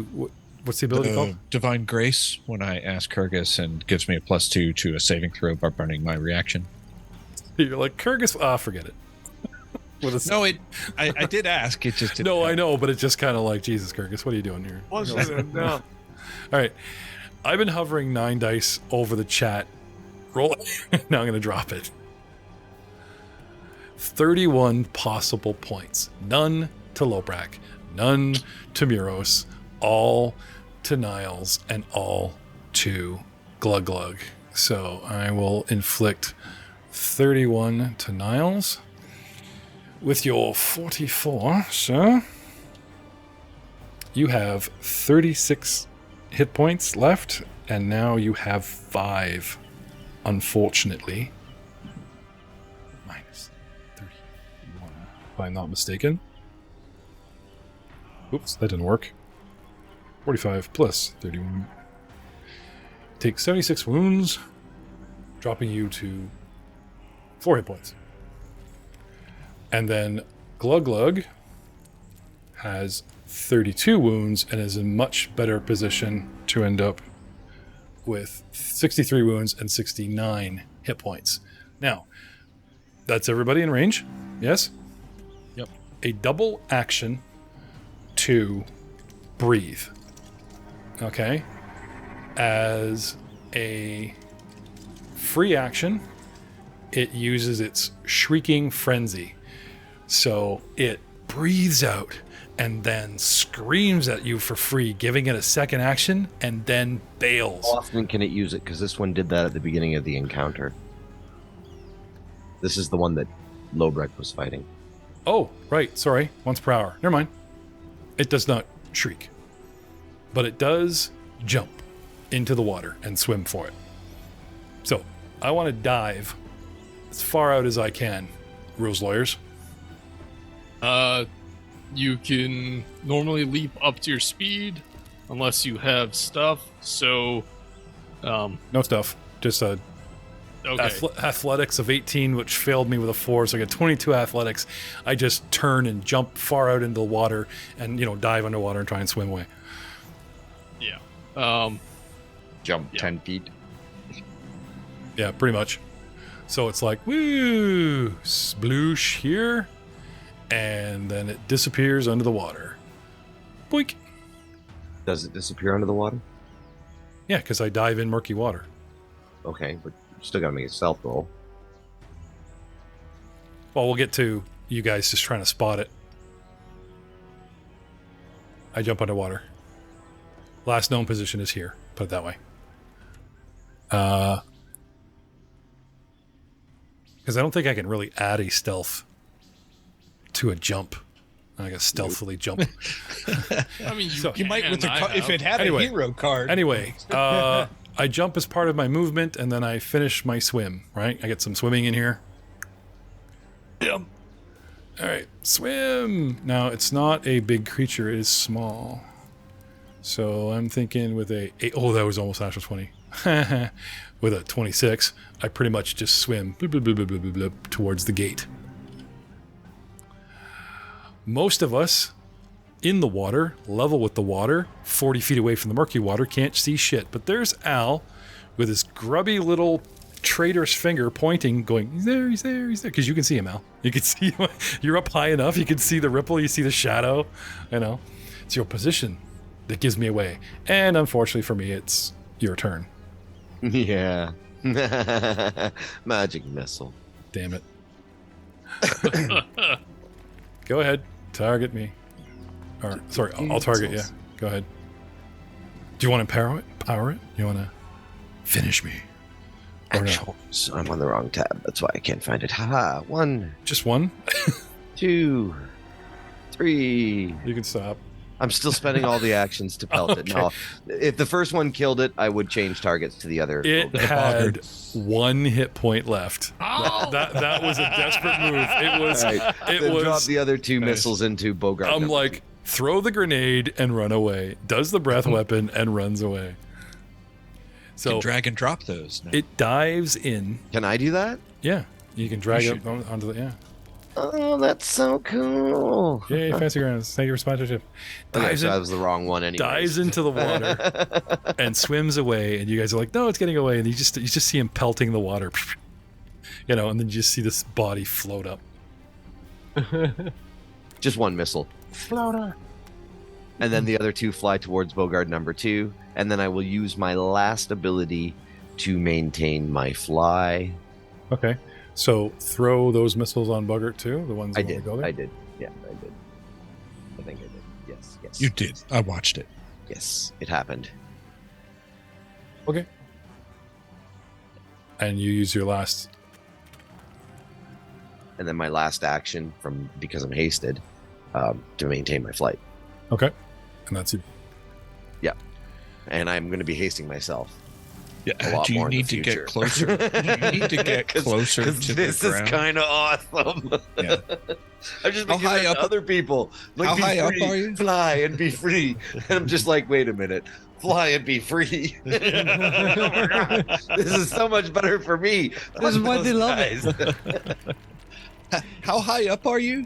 what's the ability called? Divine Grace, when I ask Kyrgyz, and gives me a plus 2 to a saving throw by burning my reaction. You're like Kyrgyz. Forget it. With a- No, I did ask. It just didn't no, I help. know, but it's just kind of like Jesus, Kyrgyz. What are you doing here? No. All right, I've been hovering 9 dice over the chat Roll it. Now I'm going to drop it. 31 possible points. None to Lobrak, none to Muros, all to Niles, and all to Glug Glug. So I will inflict 31 to Niles with your 44, sir. You have 36 hit points left, and now you have 5, unfortunately. Minus 31, if I'm not mistaken. Oops, that didn't work. 45 plus 31. Take 76 wounds, dropping you to 4 hit points. And then Glug Glug has 32 wounds and is in much better position to end up with 63 wounds and 69 hit points. Now, that's everybody in range, yes? Yep. A double action to breathe. Okay? As a free action, it uses its Shrieking Frenzy. So it breathes out and then screams at you for free, giving it a second action, and then bails. How often can it use it? Because this one did that at the beginning of the encounter. This is the one that Lobrak was fighting. Oh, right. Sorry. Once per hour. Never mind. It does not shriek. But it does jump into the water and swim for it. So, I want to dive as far out as I can, rules lawyers. You can normally leap up to your speed unless you have stuff. So, No stuff. Just a okay. athletics of 18, which failed me with a 4, so I got 22 athletics. I just turn and jump far out into the water and, dive underwater and try and swim away. Yeah. Jump Yeah. 10 feet. Yeah, pretty much. So it's like, woo, sploosh here, and then it disappears under the water. Boink. Does it disappear under the water? Yeah, because I dive in murky water. Okay, but you still gotta make a stealth roll. Well, we'll get to you guys just trying to spot it. I jump underwater. Last known position is here. Put it that way. Because I don't think I can really add a stealth to a jump. I gotta stealthily jump. I mean, You might with the I if it had Anyway. a hero card. Anyway, I jump as part of my movement, and then I finish my swim, right? I get some swimming in here. Yep. All right, swim. Now, it's not a big creature. It is small. So I'm thinking with a... Oh, that was almost natural 20. With a 26, I pretty much just swim bloop, bloop, bloop, bloop, bloop, bloop, bloop, towards the gate. Most of us in the water, level with the water, 40 feet away from the murky water, can't see shit. But there's Al with his grubby little traitor's finger pointing, going, he's there, he's there, he's there. Because you can see him, Al. You can see him. You're up high enough. You can see the ripple. You see the shadow. It's your position that gives me away. And unfortunately for me, it's your turn. Yeah. Magic missile. Damn it. Go ahead. Target me. Or, sorry, I'll target you. Go ahead. Do you want to power it? You want to finish me? Or no? Actions. I'm on the wrong tab. That's why I can't find it. Haha. 1, Just one? 2, 3. You can stop. I'm still spending all the actions to pelt it. Okay. Now, if the first one killed it, I would change targets to the other. It had 1 hit point left. Oh! That was a desperate move. It was. Right. It Then drop was. the other 2 Nice. missiles into Bogart. I'm number like, throw the grenade and run away. Does the breath weapon and runs away. So So drag and drop those. now. it dives in. 2. Can I do that? Yeah, you can drag You it onto the. Yeah. Oh, that's so cool. Yay, fancy grounds. Thank you for sponsorship. Okay, Dives so in- that was the wrong one anyway. dives into the water and swims away, and you guys are like, no, it's getting away, and you just see him pelting the water, and then you just see this body float up. Just 1 missile. Floater. And then the other 2 fly towards Bogart number 2. And then I will use my last ability to maintain my fly. Okay. So throw those missiles on Buggert too. The ones I that did. go there. I did. Yeah, I did. I think I did. Yes. Yes. You did. I watched it. Yes, it happened. Okay. And you use your last. And then my last action, because I'm hasted, to maintain my flight. Okay. And that's it. And I'm going to be hasting myself. A Yeah. lot Do you more in the need to get future. closer? Do you need to get closer to the this is ground? kind of awesome. Yeah. I've just How been giving high it to up- other people. Like, how be high up free, are you? Fly and be free. And I'm just like, wait a minute. Fly and be free. Oh my God. This is so much better for me. This is why Those they love guys. How high up are you?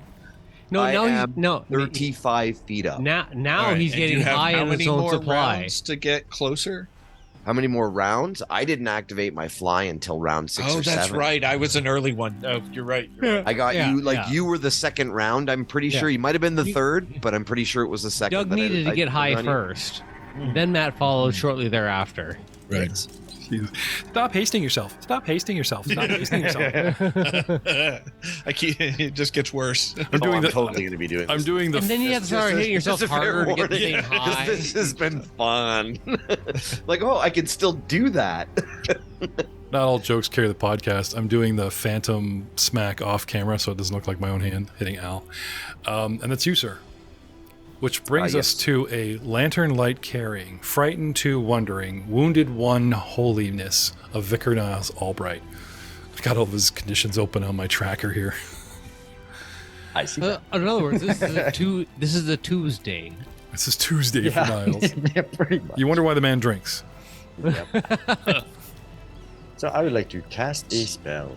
No, I now am he's no 35 feet up. Now All right, he's and you getting have high how on his many own more supply. rounds to get closer? How many more rounds? I didn't activate my fly until round 6 Oh, or 7. that's right. I was an early one. Oh, you're right. I got Yeah, you. Like yeah. you were the second round. I'm pretty Yeah. sure you might have been the You- third, but I'm pretty sure it was the second. Doug that needed I to get high run you. first. Then Matt followed shortly thereafter. Right. Stop hasting yourself. Stop hasting yourself. Stop hasting yourself. I keep, it just gets worse. I'm doing I'm the. totally going to be doing. I'm this. doing the. And then you have to start hitting yourself Just a fair harder to get the warning, thing 'cause high. This has been fun. Like, oh, I can still do that. Not all jokes carry the podcast. I'm doing the phantom smack off camera, so it doesn't look like my own hand hitting Al. And that's you, sir. Which brings us Yes. to a lantern light carrying, frightened 2 wondering, wounded 1 holiness of Vicar Niles Albright. I've got all of his conditions open on my tracker here. I see. In other words, this is a Tuesday. This is Tuesday for Niles. Yeah, pretty much. You wonder why the man drinks. Yep. So I would like to cast a spell.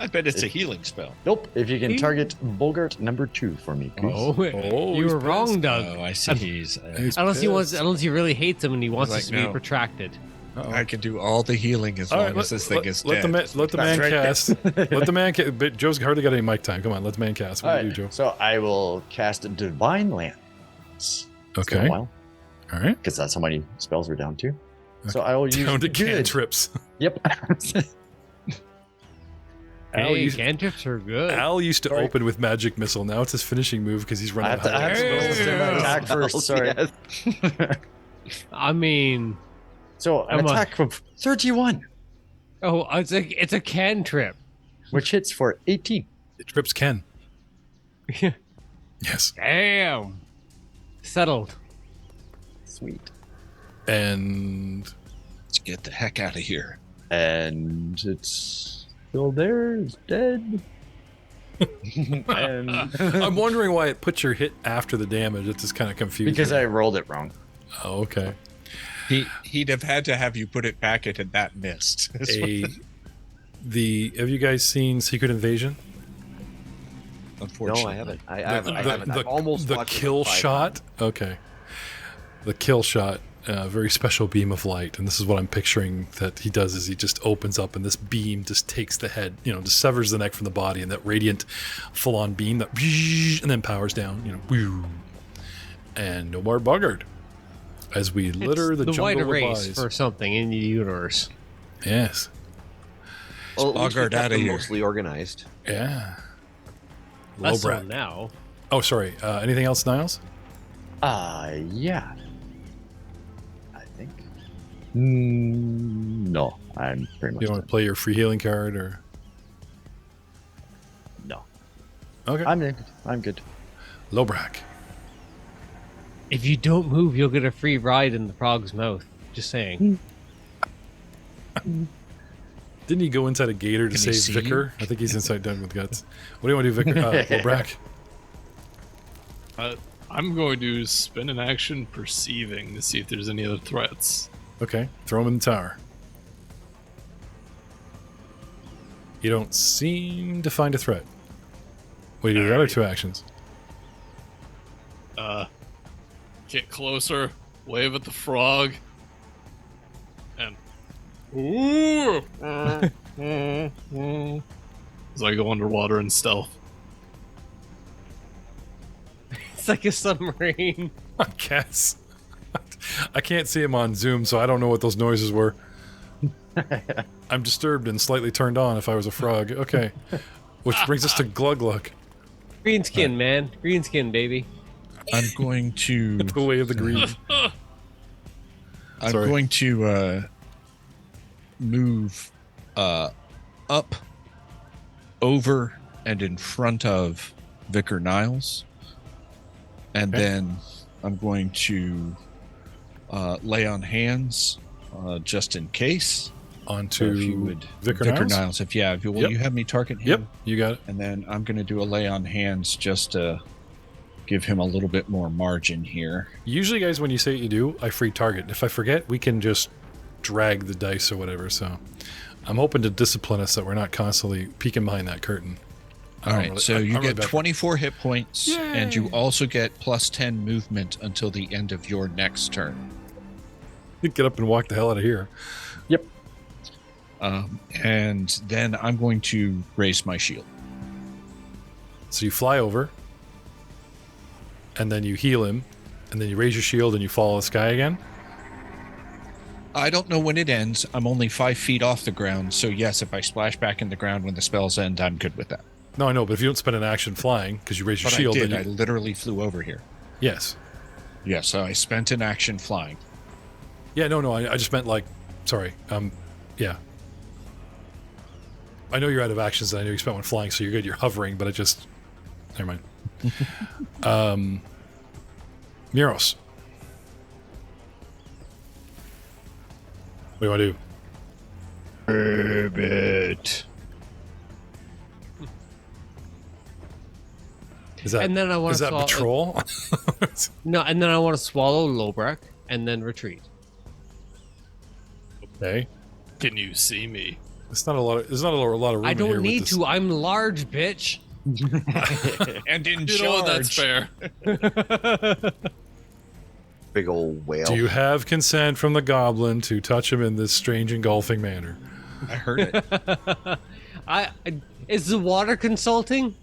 I bet it's a healing spell. Nope. If you can target Bogart number 2 for me, please. Oh, you he's were wrong, pissed. Doug. Oh, I see. He's. He's Unless pissed. he really hates him and he wants Like, this to be no. protracted. I can do all the healing as All long right, as this thing is let dead. the man right. cast. Let the man cast. But Joe's hardly got any mic time. Come on, let the man cast. What All do you right, do, Joe? so I will cast Divine Lance. It's been Okay. a while, All right. because that's how many spells we're down to. So I will use Down to good. cantrips. Yep. Al Hey, used- cantrips are good. Al used to Sorry. open with magic missile. Now it's his finishing move because he's I running have to high. attack first. Sorry. Yes. I mean, So an Come on. attack of 31, it's a cantrip. which hits for 18. It trips Ken. Yes. Damn. Settled. Sweet. And Let's get the heck out of here. And it's still there. It's dead. And I'm wondering why it puts your hit after the damage. It's just kind of confusing. because I rolled it wrong. Oh, okay. He'd have had to have you put it back into that mist. Have you guys seen Secret Invasion? No, Unfortunately, I haven't. I haven't. I The almost the watched it kill like 5 shot. Okay. The kill shot. Very special beam of light, and this is what I'm picturing that he does: is he just opens up, and this beam just takes the head, just severs the neck from the body, and that radiant, full-on beam that, and then powers down, and no more Buggard, as we litter the the white jungle with race eyes. for something in the universe. Yes, Well, at least we Bogart kept outta them here. mostly organized. yeah. Less so Lowbrat. now. Oh, sorry. Anything else, Niles? Yeah. I think. No, I'm pretty much You want to done. play your free healing card, or No, okay? I'm good. Lowbrak. If you don't move, you'll get a free ride in the frog's mouth. Just saying. Didn't he go inside a gator to Can he save see Vicar? I think he's inside down with guts. What do you want to do, Vicar? Lowbrak? I'm going to spend an action perceiving to see if there's any other threats. Okay, throw him in the tower. You don't seem to find a threat. What do you do with the other 2 actions? Get closer, wave at the frog, and ooh, as I go underwater in stealth. It's like a submarine. I guess. I can't see him on Zoom, so I don't know what those noises were. I'm disturbed and slightly turned on if I was a frog. Okay. Which brings us to Glug Glug. Green skin, man. Green skin, baby. I'm going to. The way of the green. I'm Sorry. going to move up, over, and in front of Vicar Niles. And Okay. then I'm going to lay on hands just in case. Onto So if you would, Vicar Vicar Niles? Niles. If you will, Yep. you have me target him. Yep, you got it. And then I'm going to do a lay on hands just to give him a little bit more margin here. Usually, guys, when you say what you do, I free target. If I forget, we can just drag the dice or whatever. So I'm hoping to discipline us that we're not constantly peeking behind that curtain. All right, so you get better. 24 hit points, and you Yay. also get plus 10 movement until the end of your next turn. Get up and walk the hell out of here. Yep. And then I'm going to raise my shield. So you fly over, and then you heal him, and then you raise your shield and you follow the sky again. I don't know when it ends. I'm only 5 feet off the ground, so yes, if I splash back in the ground when the spells end, I'm good with that. No, I know, but if you don't spend an action flying because you raise your But shield, I did. then I you, literally flew over here. yes, Yes, so I spent an action flying. yeah, no, I just meant like, sorry, yeah. I know you're out of actions, and I know you spent one flying, so you're good. You're hovering, but it just, never mind. Miros, what do you want to do? Ribbit. Is that And then I want is to that patrol? No, and then I want to swallow Lobrak and then retreat. Okay, Can you see me? it's not a lot. There's not a lot of room. I in here don't with need this. to. I'm large, bitch. And in You know what, that's fair. Big old whale. Do you have consent from the goblin to touch him in this strange engulfing manner? I heard it. Is the water consulting?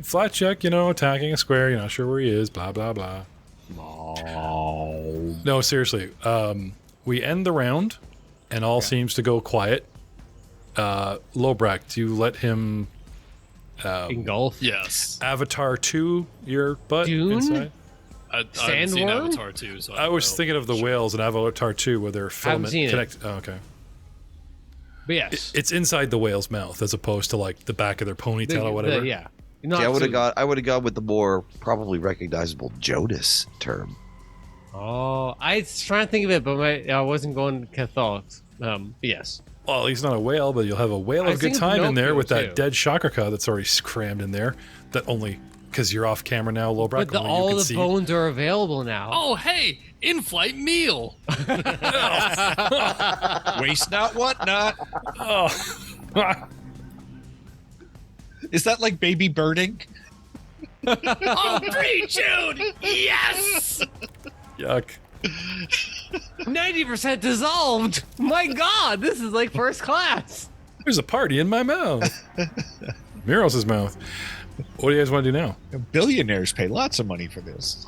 Flat check, attacking a square, you're not sure where he is, blah, blah, blah. No, seriously. We end the round, and all seems to go quiet. Lobrak, do you let him Engulf. Yes. Avatar 2 your butt Dune? inside? I haven't seen Sandworm? Avatar 2, so I was don't know. thinking of the whales in Avatar 2 where their filament seen it. connect. Oh, okay. But yes. It's inside the whale's mouth as opposed to like the back of their ponytail or whatever. Yeah. See, I would have gone with the more probably recognizable Jonas term. Oh, I was trying to think of it, but I wasn't going Catholic. Yes. Well, he's not a whale, but you'll have a whale I of good think time in there Pinocchio, with that too. dead Shakraka that's already crammed in there. That only because you're off camera now, Lobrak. But only you all can the see. bones are available now. Oh, hey! In-flight meal! Waste not, what not. Oh. Is that like baby birding? Oh, pre-chewed! Yes! Yuck. 90% dissolved. My God, this is like first class. There's a party in my mouth. Miros' mouth. What do you guys want to do now? Billionaires pay lots of money for this.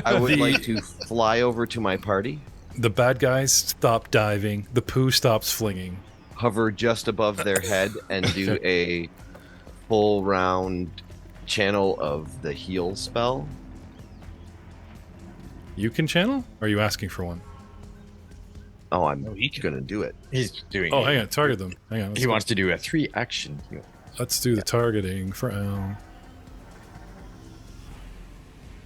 I would like to fly over to my party, The bad guys stop diving. The poo stops flinging. hover just above their head, and do a full round channel of the heal spell. You can channel? Or are you asking for one? Oh, I'm he can. gonna do it. He's doing Oh, it. hang on. Target them. Hang on. He wants to do a 3-action heal. Let's do the targeting for Al.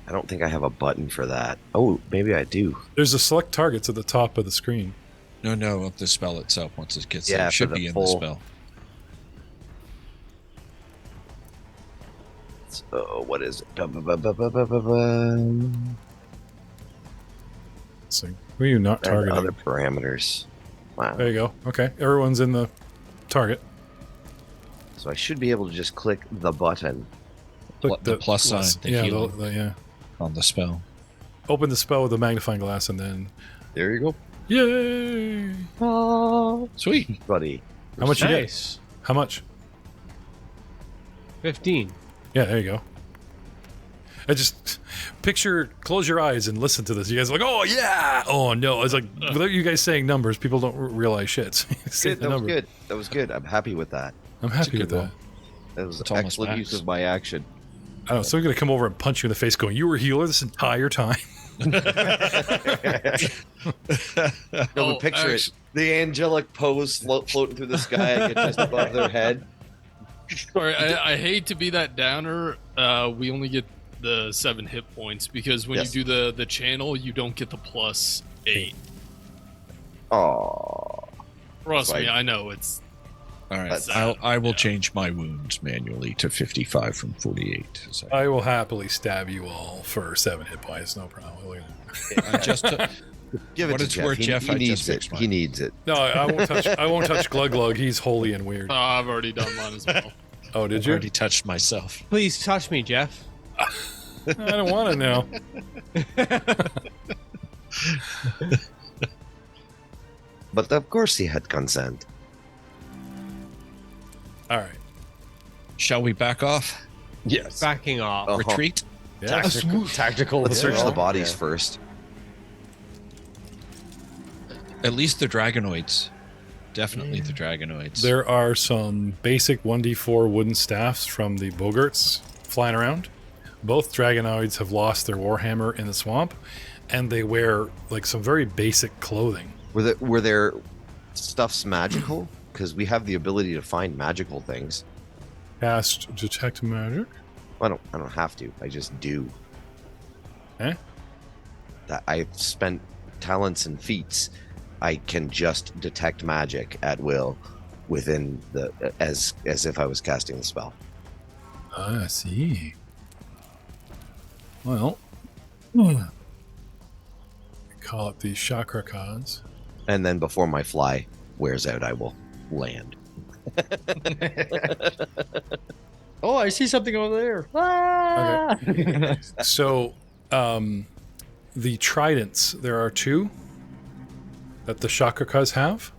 I don't think I have a button for that. Oh, maybe I do. There's a select targets at the top of the screen. No, of the spell itself. Once it gets Yeah, there, it for should the be in the full- spell. So, what is it? Ba-ba-ba-ba-ba-ba-ba. Let's see. Who are you not And targeting? other parameters. Wow. There you go. Okay. Everyone's in the target. So I should be able to just click the button. The plus sign, the yeah, healing. yeah. On the spell. Open the spell with a magnifying glass and then. There you go. Yay! Sweet. Buddy. How much you get? Nice. How much? 15. Yeah, there you go. I just close your eyes and listen to this. You guys are like, oh yeah, oh no. It's like without you guys saying numbers, people don't realize shit. Say Good, that was good. That was good. I'm happy with that. I'm happy with that. That was It's almost excellent max. use of my action. I don't know. Someone's gonna come over and punch you in the face, going, "You were a healer this entire time." No, but picture it. The angelic pose floating through the sky just above their head. Sorry, I hate to be that downer. We only get the 7 hit points because when Yes. you do the channel, you don't get the +8. Oh, Trust That's me, right. I know it's. All right, That's- I will change my wounds manually to 55 from 48. So I will happily stab you all for 7 hit points, no problem. I just give it What to it's Jeff. worth, He, Jeff, he I needs just it. fixed mine. He needs it. No, I won't touch. I won't touch Glug Glug. He's holy and weird. I've already done mine as well. Oh, did I've you? already touched myself. Please touch me, Jeff. I don't want to know. But of course he had consent. All right. Shall we back off? Yes. Backing off. Oh. Retreat? Yeah. Tactical. Let's search the withdrawal. bodies Yeah. first. At least the dragonoids. Definitely the dragonoids. There are some basic 1d4 wooden staffs from the Bogarts flying around. Both dragonoids have lost their warhammer in the swamp, and they wear like some very basic clothing. Were there stuffs magical? Because we have the ability to find magical things. Cast detect magic. I don't have to. I just do. Eh? That I've spent talents and feats. I can just detect magic at will within the as if I was casting the spell. I see. Well, call it the chakra cause. And then before my fly wears out, I will land. Oh, I see something over there. Ah! So, the tridents, there are 2 that the Shakrakas have.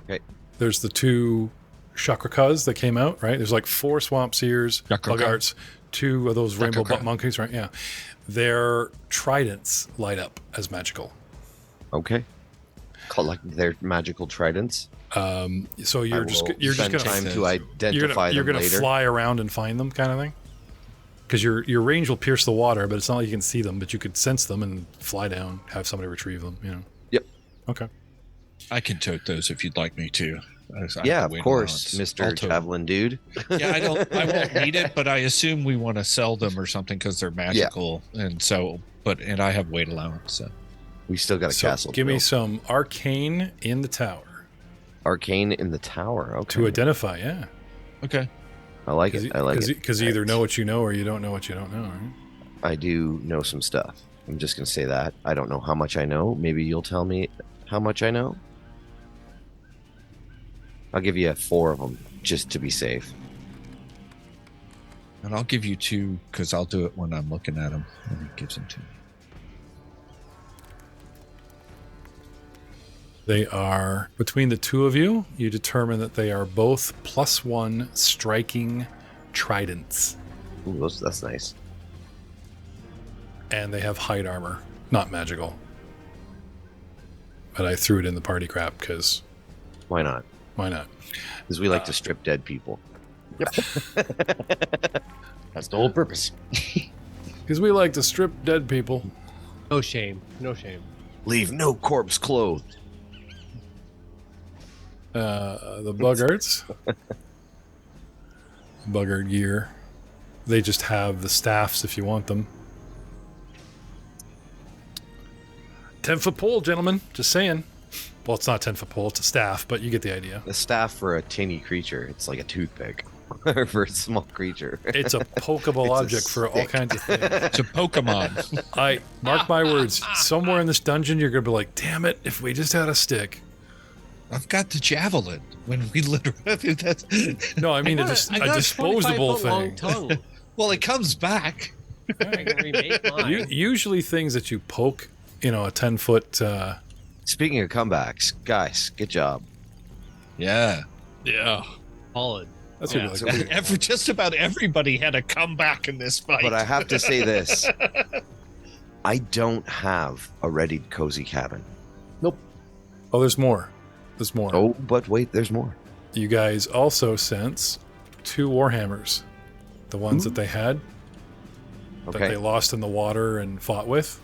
Okay. There's the 2 Shakrakas that came out, right? There's like 4 swamp seers, Shakraka. Bogarts, 2 of those rainbow Shakraka. butt monkeys, right? Yeah. Their tridents light up as magical. Okay. Collect their magical tridents. So I you're just will you're just spend gonna time to you're identify gonna, you're them gonna later. fly around and find them, kind of thing. Because your range will pierce the water, but it's not like you can see them. But you could sense them and fly down, have somebody retrieve them. You know. Yep. Okay. I can tote those if you'd like me to. I have Yeah, a of weight course, allowance. Mr. I'll tote 'em. Javelin Dude. Yeah, I won't need it, but I assume we want to sell them or something because they're magical, and so. And I have weight allowance. So. We still got a So castle. give me built. some arcane in the tower Arcane in the tower. Okay. to identify. Yeah. Okay. I like it. I like it. Because you either know what you know or you don't know what you don't know. Right? I do know some stuff. I'm just gonna say that. I don't know how much I know. Maybe you'll tell me how much I know. I'll give you 4 of them just to be safe. And I'll give you 2 because I'll do it when I'm looking at them. And he gives them to me. They are between the 2 of you. You determine that they are both +1 striking tridents, Ooh, that's nice. and they have hide armor, not magical. But I threw it in the party crap because Why not? why not? Because we like to strip dead people. That's the whole purpose. Because we like to strip dead people. No shame. No shame. Leave no corpse clothed. The Buggarts. Buggard gear. They just have the staffs if you want them. 10-foot pole, gentlemen. Just saying. Well, it's not 10-foot pole. It's a staff, but you get the idea. The staff for a tinny creature. It's like a toothpick for a small creature. It's a pokeable It's a object for all stick. kinds of things. It's a Pokemon. I mark my words. Somewhere in this dungeon, you're gonna be like, "Damn it! If we just had a stick." I've got the javelin. When we literally, that's No, I mean I a, got dis- I a got disposable 25-foot long thing. tongue. well, it comes back. I can remake mine. Usually, things that you poke, a 10-foot. Speaking of comebacks, guys, good job. Yeah. Yeah. Solid. That's what Yeah. you like. Just about everybody had a comeback in this fight. But I have to say this. I don't have a readied cozy cabin. Oh, there's more. There's more. Oh, but wait, there's more. You guys also sense 2 warhammers, the ones that they had that they Okay. lost in the water and fought with.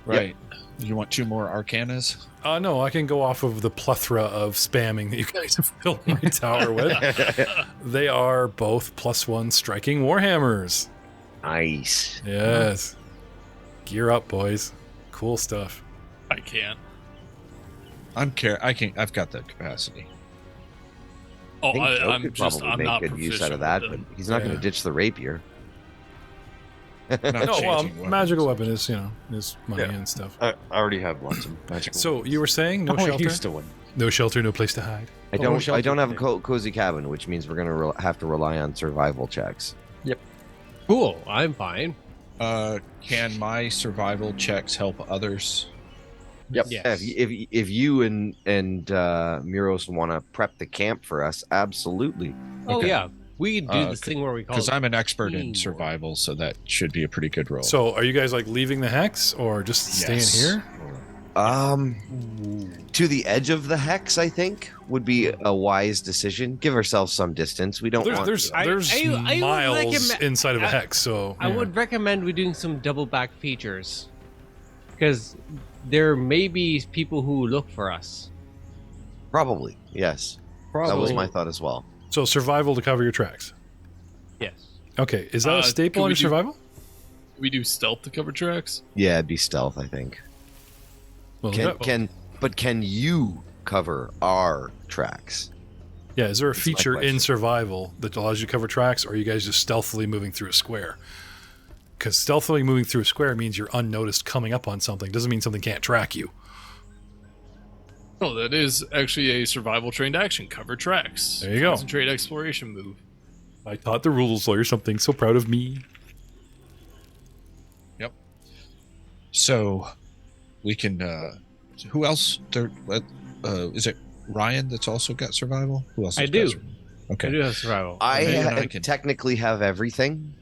right. You want 2 more arcanas? No, I can go off of the plethora of spamming that you guys have filled my tower with. They are both +1 striking warhammers. Nice. Yes. Gear up, boys. Cool stuff. I can't. I've got the capacity. Oh, I think Joe I'm could just. probably I'm make not good use proficient out of that, with but them. he's not going Yeah. to ditch the rapier. Not No, well, changing weapons. magical weapon is, is money Yeah. and stuff. I already have lots of magical. So you were saying no I shelter? used to win. No shelter, no place to hide. I Oh, don't. I shelter. don't have a cozy cabin, which means we're going to have to rely on survival checks. Cool. I'm fine. Can my survival checks help others? Yep. Yes. Yeah, if you and Muros want to prep the camp for us, absolutely. Oh Okay. yeah. We do this thing where we call Because it I'm an expert in teamwork. survival, so that should be a pretty good roll. So are you guys like leaving the hex or just staying Yes. here? To the edge of the hex, I think would be a wise decision. Give ourselves some distance. We don't want. There's I would miles recommend- inside of a I- hex, so I yeah. would recommend we doing some double back features because there may be people who look for us. Probably yes. That was my thought as well. So survival to cover your tracks. Yes. Okay, is that a staple can we under do- survival? We do stealth to cover tracks. Yeah, it'd be stealth. I think. Well, Can you cover our tracks? yeah, is there a That's my feature in question. survival that allows you to cover tracks, or are you guys just stealthily moving through a square? Because stealthily moving through a square means you're unnoticed coming up on something. Doesn't mean something can't track you. Oh, that is actually a survival trained action. Cover tracks. There you go. Concentrate exploration move. I taught the rules lawyer something. So proud of me. So we can. Who else? Is it Ryan that's also got survival? Who else? I has do. got survival? Okay. I do have survival. I can- Technically have everything.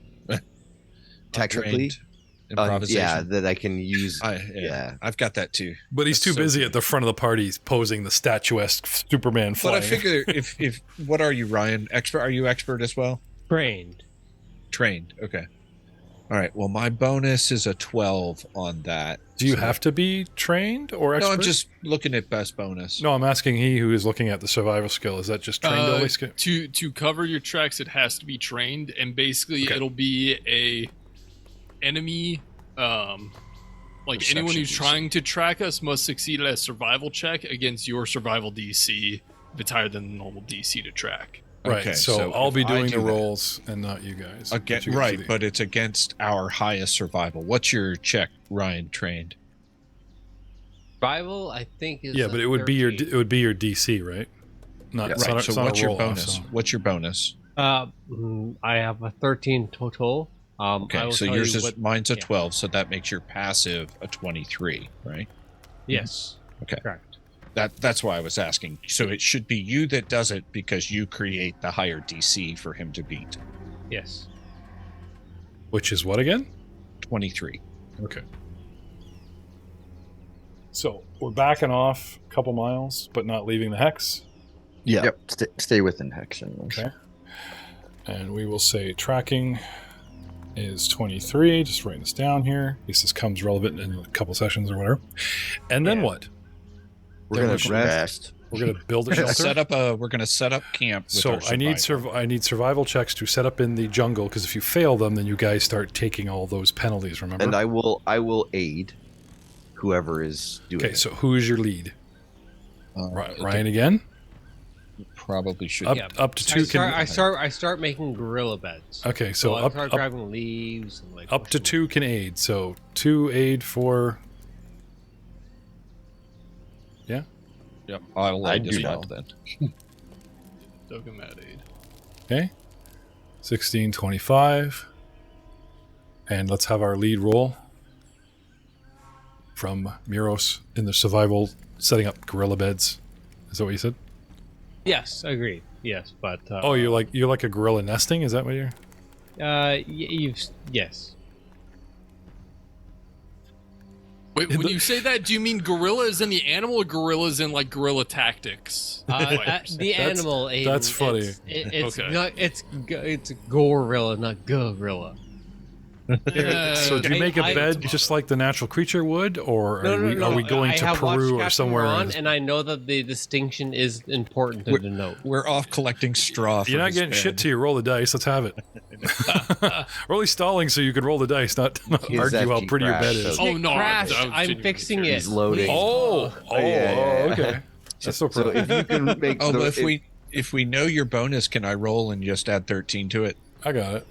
Technically, Trained improvisation. yeah, that I can use. Yeah, I've got that too. But he's That's too so busy good. at the front of the party posing the statuesque Superman But flying. I figure if what are you, Ryan? Expert? Are you expert as well? Trained. Trained. Okay. All right. Well, my bonus is a 12 on that. Do you So- have to be trained or expert? No, I'm just looking at best bonus. No, I'm asking he who is looking at the survival skill. Is that just trained only skill? To cover your tracks, it has to be trained, and basically Okay. it'll be a enemy. Like Perception anyone who's DC. trying to track us must succeed at a survival check against your survival DC if it's higher than the normal DC to track. Right. Okay, so I'll if be I doing do the that- rolls and not you guys. Again, But you guys right, do the- but it's against our highest survival. What's your check, Ryan? Trained. Survival, I think is. yeah, but it would be your 13. DC, right? Not Right. it's not a- So it's not a what's your roll-off, bonus? so- What's your bonus? I have a 13 total. I Okay, will so tell yours you is what- mine's a yeah. 12, so that makes your passive a 23, right? Yes. Okay. Correct. That's why I was asking. So it should be you that does it because you create the higher DC for him to beat. Yes. Which is what again? 23. Okay. So we're backing off a couple miles, but not leaving the hex. Yeah. Yep. Stay within hex. Anyways. Okay. And we will say tracking is 23. Just writing this down here. In case this comes relevant in a couple sessions or whatever. And then Yeah. what? We're gonna rest. We're going to build a We're gonna shelter. we're gonna set up camp. With So our I need survival. I need survival checks to set up in the jungle because if you fail them, then you guys start taking all those penalties. Remember? And I will aid whoever is doing okay. it. So who is your lead? Ryan again. Probably should. Up Yeah. up to two. I start making gorilla beds. Okay, So so I start up grabbing leaves and like up to pushing two can aid. So 2 aid for. Yeah. Yep. I'll I aid as do well not. then. Doug Mad Aid. Okay. 16, 25. And let's have our lead roll from Muros in the survival, setting up gorilla beds. Is that what you said? Yes, agreed. Yes, but Oh, you're like a gorilla nesting? Is that what you're? Yes. Wait, when you say that, do you mean gorillas in the animal or gorillas in like gorilla tactics? The animal. Aiden, that's funny. It's Okay. not. It's gorilla, not gorilla. So do you make a bed just like the natural creature would, or are we going I to have Peru watched or somewhere? Captain Ron, and I know that the distinction is important to denote. We're off collecting straw. You're not getting shit till you roll the dice. Let's have it. We're only stalling so you can roll the dice, not He's argue how actually pretty your bed crashed, is. so- Oh, no, Crashed. I'm I'm genuinely fixing it. curious. He's loading. Okay. That's no So problem. if you can make Oh, the, but if we know your bonus, can I roll and just add 13 to it? I got it.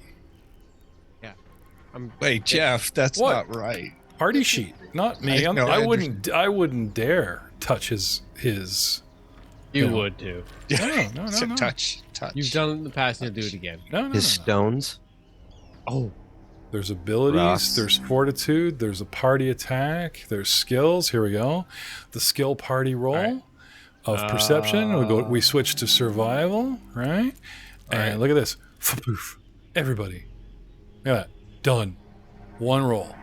Wait, Jeff, that's What? not right. Party sheet, not me. I know, I I wouldn't dare touch his. You No. would too. No. So touch. You've done it in the past, and you'll do it again. No. his stones. Oh, There's abilities, Ross. there's fortitude, there's a party attack, there's skills. Here we go. The skill party roll of perception. We switch to survival, right? And look at this. Poof. Everybody. Look at that. Done. One roll.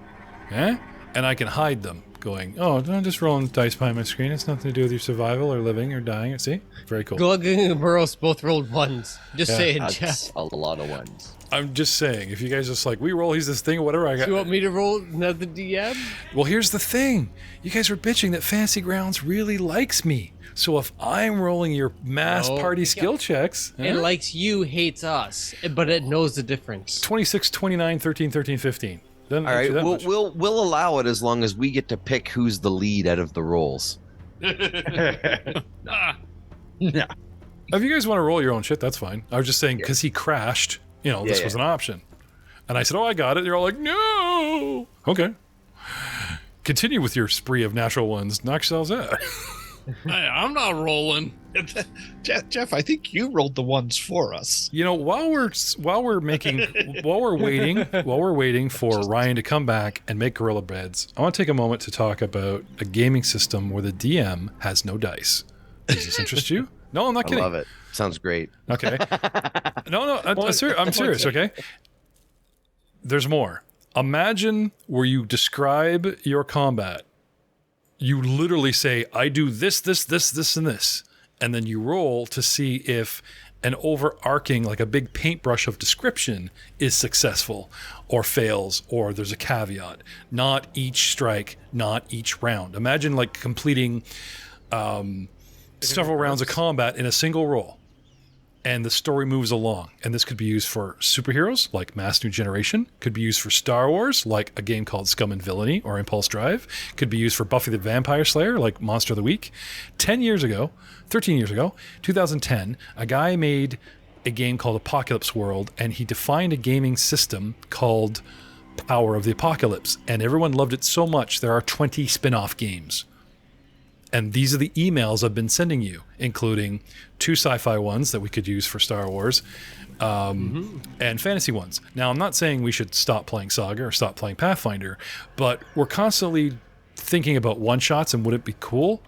Yeah? And I can hide them going, oh, I'm just rolling dice behind my screen. It's nothing to do with your survival or living or dying. See? Very cool. Glug and Burroughs both rolled ones. Just Yeah. saying, That's Jeff. a lot of ones. I'm just saying, if you guys just like, we roll, he's this thing or whatever, I got. Do you want me to roll another DM? Well, here's the thing. You guys were bitching that Fantasy Grounds really likes me. So if I'm rolling your mass No. party skill checks, It likes you, hates us, but it knows the difference. 26, 29, 13, 13, 15. Doesn't All right, actually that much. we'll allow it as long as we get to pick who's the lead out of the rolls. Ah, If you guys want to roll your own shit, that's fine. I was just saying, because he crashed, this was an option. And I said, oh, I got it. They're all like, no. Okay. Continue with your spree of natural ones. Knock yourselves out. hey, I'm not rolling. Jeff, I think you rolled the ones for us. While we're waiting for Ryan to come back and make gorilla beds, I want to take a moment to talk about a gaming system where the DM has no dice. Does this interest you? No, I'm not I kidding. love it. Sounds great. Okay. No, I'm serious, okay? There's more. Imagine where you describe your combat. You literally say, I do this, and this. And then you roll to see if an overarching, like a big paintbrush of description is successful or fails, or there's a caveat. Not each strike, not each round. Imagine like completing several rounds of combat in a single roll. And the story moves along. And this could be used for superheroes, like Mass New Generation. Could be used for Star Wars, like a game called Scum and Villainy or Impulse Drive. Could be used for Buffy the Vampire Slayer, like Monster of the Week. 13 years ago, 2010, a guy made a game called Apocalypse World, and he defined a gaming system called Power of the Apocalypse. And everyone loved it so much, there are 20 spin-off games. And these are the emails I've been sending you, including 2 sci-fi ones that we could use for Star Wars, and fantasy ones. Now, I'm not saying we should stop playing Saga or stop playing Pathfinder, but we're constantly thinking about one-shots and would it be cool?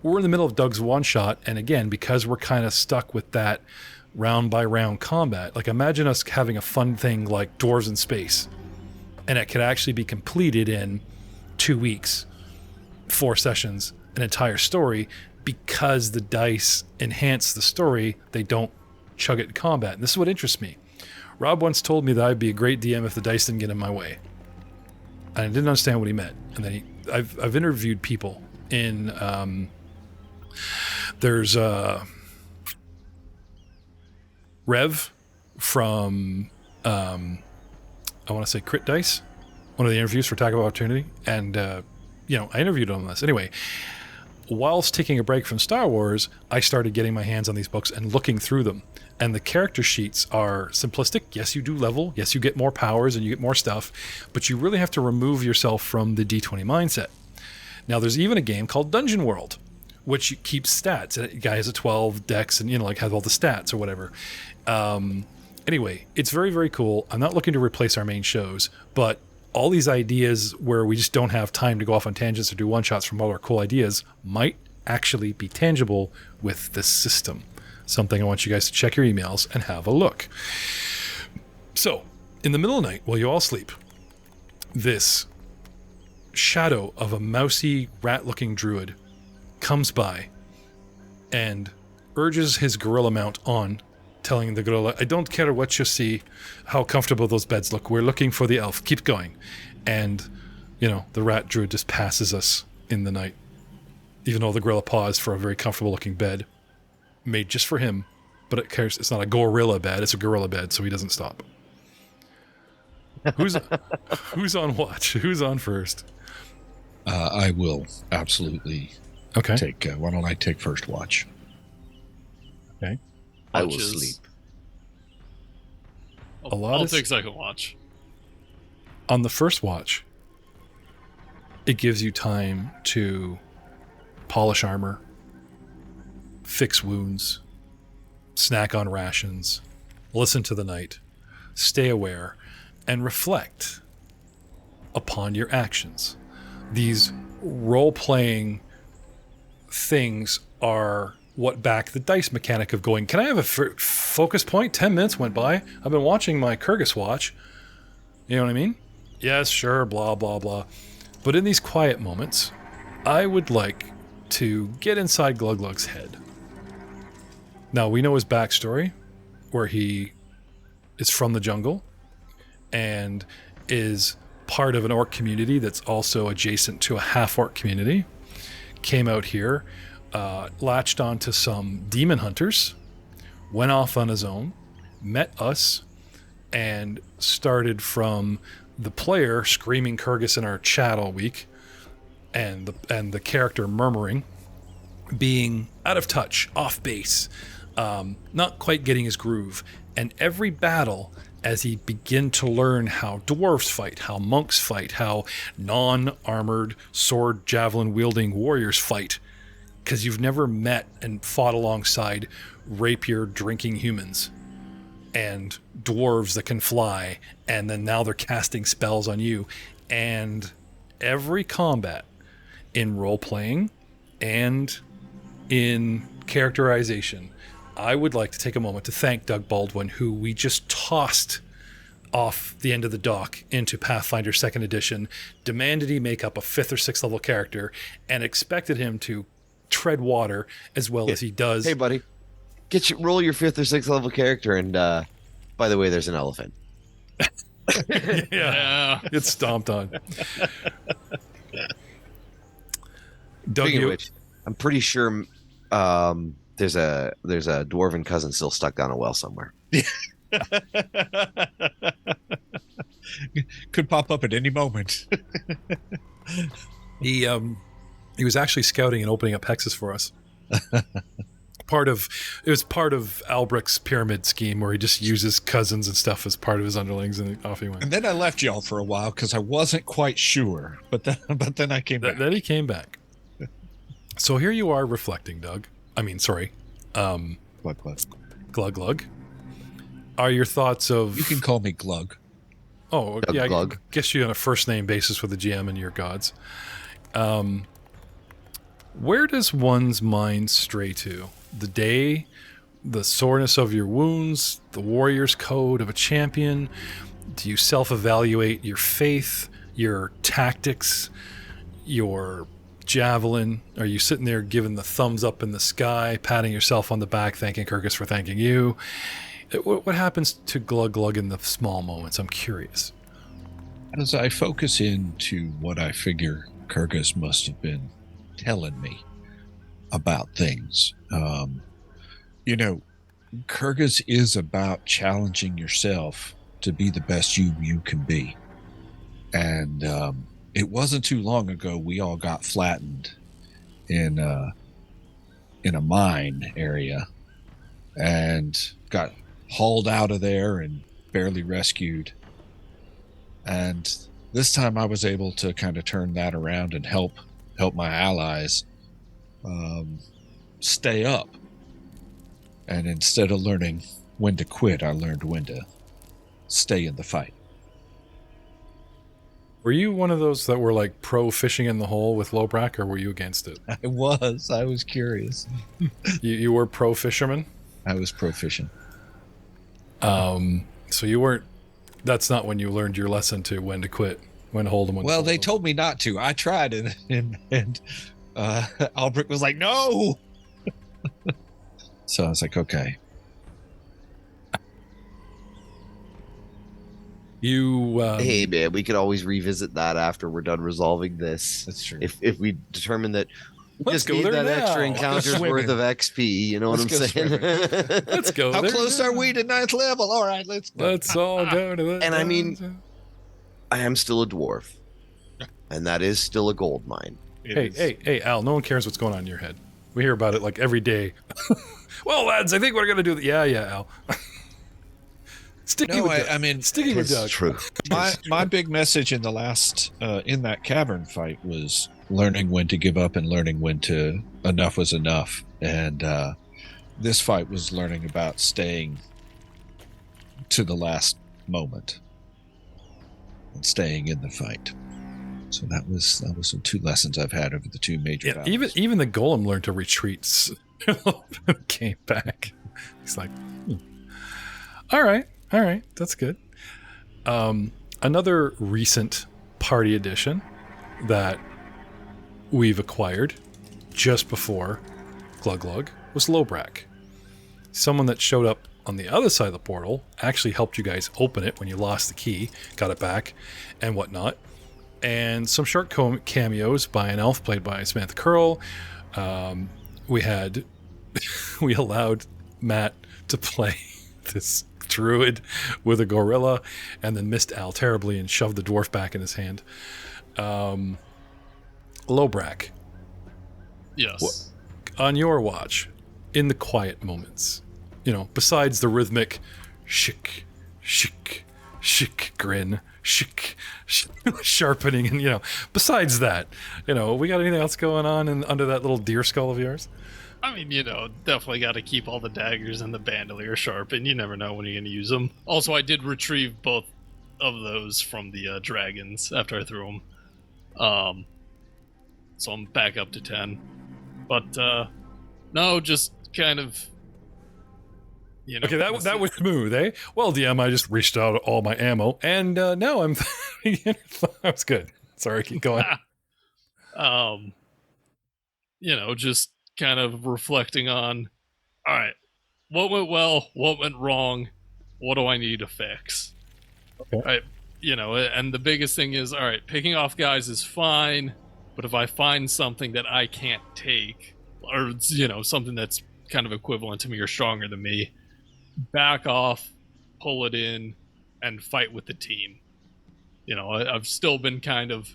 We're in the middle of Doug's one-shot, and again, because we're kind of stuck with that round-by-round combat, like imagine us having a fun thing like Dwarves in Space, and it could actually be completed in 2 weeks, 4 sessions, an entire story, because the dice enhance the story, they don't chug it in combat. And this is what interests me. Rob once told me that I'd be a great DM if the dice didn't get in my way. And I didn't understand what he meant. And then I've interviewed people in there's Rev from I want to say Crit Dice, one of the interviews for Attack of Opportunity, and I interviewed him on this. Anyway, whilst taking a break from Star Wars, I started getting my hands on these books and looking through them. And the character sheets are simplistic. Yes, you do level. Yes, you get more powers and you get more stuff. But you really have to remove yourself from the D20 mindset. Now, there's even a game called Dungeon World, which keeps stats. And the guy has a 12 dex and, has all the stats or whatever. Anyway, it's very, very cool. I'm not looking to replace our main shows, but all these ideas where we just don't have time to go off on tangents or do one-shots from all our cool ideas might actually be tangible with this system. something I want you guys to check your emails and have a look. So, in the middle of the night, while you all sleep, this shadow of a mousy, rat-looking druid comes by and urges his gorilla mount on, telling the gorilla, I don't care what you see, how comfortable those beds look. We're looking for the elf. Keep going. And, the rat druid just passes us in the night, even though the gorilla paused for a very comfortable looking bed made just for him. But it's not a gorilla bed, it's a gorilla bed, so he doesn't stop. Who's on watch? Who's on first? I will absolutely take. Why don't I take first watch? Okay. I will Watches. sleep. I'll take second watch. On the first watch, it gives you time to polish armor, fix wounds, snack on rations, listen to the night, stay aware, and reflect upon your actions. These role-playing things are what back the dice mechanic of going, can I have a focus point? 10 minutes went by. I've been watching my Kyrgyz watch. You know what I mean? Yes, sure, blah, blah, blah. But in these quiet moments, I would like to get inside Gluglug's head. Now, we know his backstory, where he is from the jungle and is part of an orc community that's also adjacent to a half-orc community. Came out here, latched onto some demon hunters, went off on his own, met us, and started from the player screaming Kyrgyz in our chat all week, and the character murmuring, being out of touch, off base, not quite getting his groove. And every battle, as he began to learn how dwarves fight, how monks fight, how non-armored sword javelin wielding warriors fight, because you've never met and fought alongside rapier drinking humans and dwarves that can fly, and then now they're casting spells on you. And every combat in role-playing and in characterization, I would like to take a moment to thank Doug Baldwin, who we just tossed off the end of the dock into Pathfinder 2nd Edition, demanded he make up a 5th or 6th level character, and expected him to tread water as well as he does. Hey, buddy, roll your 5th or 6th level character, and by the way, there's an elephant. Yeah, it's stomped on. Doug, Speaking of which, I'm pretty sure there's a dwarven cousin still stuck down a well somewhere. Could pop up at any moment. He was actually scouting and opening up hexes for us. It was part of Albrecht's pyramid scheme, where he just uses cousins and stuff as part of his underlings, and off he went. And then I left y'all for a while because I wasn't quite sure, but then I came back. Then he came back. So here you are reflecting, Doug. I mean, sorry. Glug, glug. Glug Glug. Are your thoughts of... You can call me Glug. Oh, Glug, yeah, Glug. I guess you on a first name basis with the GM and your gods. Where does one's mind stray to? The day, the soreness of your wounds, the warrior's code of a champion? Do you self-evaluate your faith, your tactics, your javelin? Are you sitting there giving the thumbs up in the sky, patting yourself on the back, thanking Kyrgyz for thanking you? What happens to Glug Glug in the small moments? I'm curious. As I focus into what I figure Kyrgyz must have been telling me about things, Kyrgyz is about challenging yourself to be the best you can be. And it wasn't too long ago we all got flattened in a mine area and got hauled out of there and barely rescued. And this time I was able to kind of turn that around and help my allies stay up. And instead of learning when to quit, I learned when to stay in the fight. Were you one of those that were like pro fishing in the hole with Lobrak, or were you against it? I was curious. You were pro fisherman? I was proficient. So you weren't. That's not when you learned your lesson to when to quit, when to hold them. When Well, to they fold them. told me not to. I tried, and Albrecht was like, "No." So I was like, "Okay." You. Hey man, we could always revisit that after we're done resolving this. That's true. If we determine that we Let's just go need there that now. extra Let's go encounter's swimming. worth of XP, you know Let's what go I'm saying? Let's go. How there close now. are we to 9th level? All right, let's go. Let's all go to the. And I mean, I am still a dwarf, and that is still a gold mine. Hey, Al! No one cares what's going on in your head. We hear about it like every day. Well, lads, I think we're gonna do that. Yeah, Al. Sticking No, with Doug. I mean, Sticking with It's Doug. true. my big message in the last in that cavern fight was learning when to give up and learning when to enough was enough. And this fight was learning about staying to the last moment and staying in the fight. So that was some 2 lessons I've had over the 2 major Yeah, battles. even the golem learned to retreat. Came back. He's like, all right, that's good. Another recent party addition that we've acquired just before Glug Glug was Lobrak. Someone that showed up on the other side of the portal actually helped you guys open it when you lost the key, got it back, and whatnot. And some short cameos by an elf played by Samantha Curl. We allowed Matt to play this druid with a gorilla, and then missed Al terribly and shoved the dwarf back in his hand. Lobrak, Yes. on your watch, in the quiet moments, besides the rhythmic shik, shik, shik grin, shik, sharpening, and besides that, we got anything else going on under that little deer skull of yours? I mean, definitely got to keep all the daggers and the bandolier sharp, and you never know when you're going to use them. Also, I did retrieve both of those from the dragons after I threw them. So I'm back up to 10. But, no, just kind of, Okay, that was smooth, eh? Well, DM, I just reached out all my ammo, and now I'm... That was good. Sorry, keep going. Just kind of reflecting on, all right, what went well, what went wrong, what do I need to fix? Okay. All right, and the biggest thing is, all right, picking off guys is fine, but if I find something that I can't take, or, something that's kind of equivalent to me or stronger than me, back off, pull it in, and fight with the team. I've still been kind of,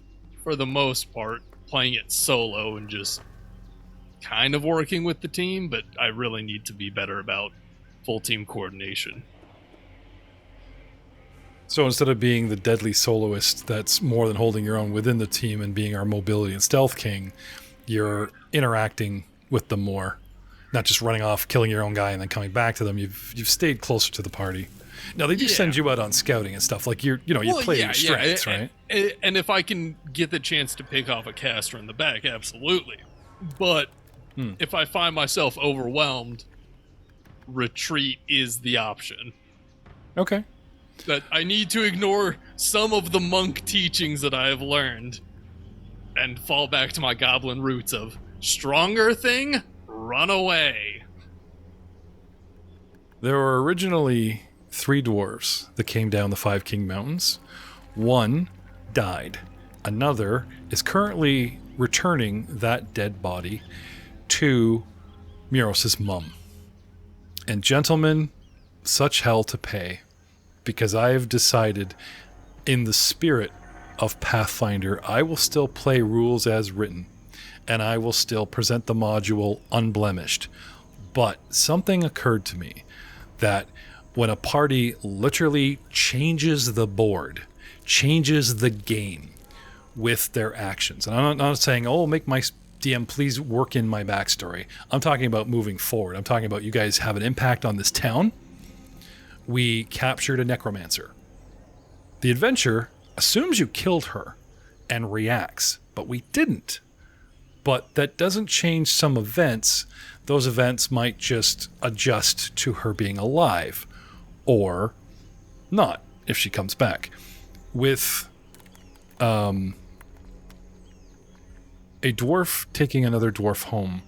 for the most part, playing it solo and just kind of working with the team, but I really need to be better about full team coordination. So instead of being the deadly soloist that's more than holding your own within the team and being our mobility and stealth king, you're interacting with them more, not just running off, killing your own guy, and then coming back to them. You've stayed closer to the party. Now they do send you out on scouting and stuff. Like you play your strengths, right? And if I can get the chance to pick off a caster in the back, absolutely. But if I find myself overwhelmed, retreat is the option. Okay. That I need to ignore some of the monk teachings that I have learned and fall back to my goblin roots of stronger thing, run away. There were originally 3 dwarves that came down the 5 King Mountains. One died. Another is currently returning that dead body to Muros' mum. And gentlemen, such hell to pay, because I have decided, in the spirit of Pathfinder, I will still play rules as written, and I will still present the module unblemished. But something occurred to me that when a party literally changes the board, changes the game with their actions, and I'm not saying, make my DM please work in my backstory. I'm talking about moving forward. I'm talking about you guys have an impact on this town. We captured a necromancer. The adventure assumes you killed her and reacts, but we didn't. But that doesn't change some events those events might just adjust to her being alive, or not if she comes back. With a dwarf taking another dwarf home,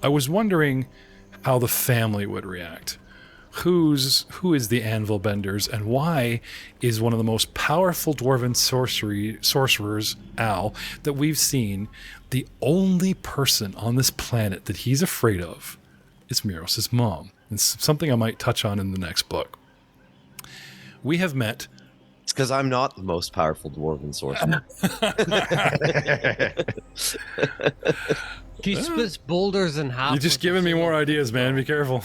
I was wondering how the family would react. Who is the Anvil Benders, and why is one of the most powerful dwarven sorcerers, Al, that we've seen, the only person on this planet that he's afraid of is Miros' mom? It's something I might touch on in the next book. We have met... It's because I'm not the most powerful dwarven sorcerer. He splits boulders in half. You're just giving me more ideas, man. Be careful.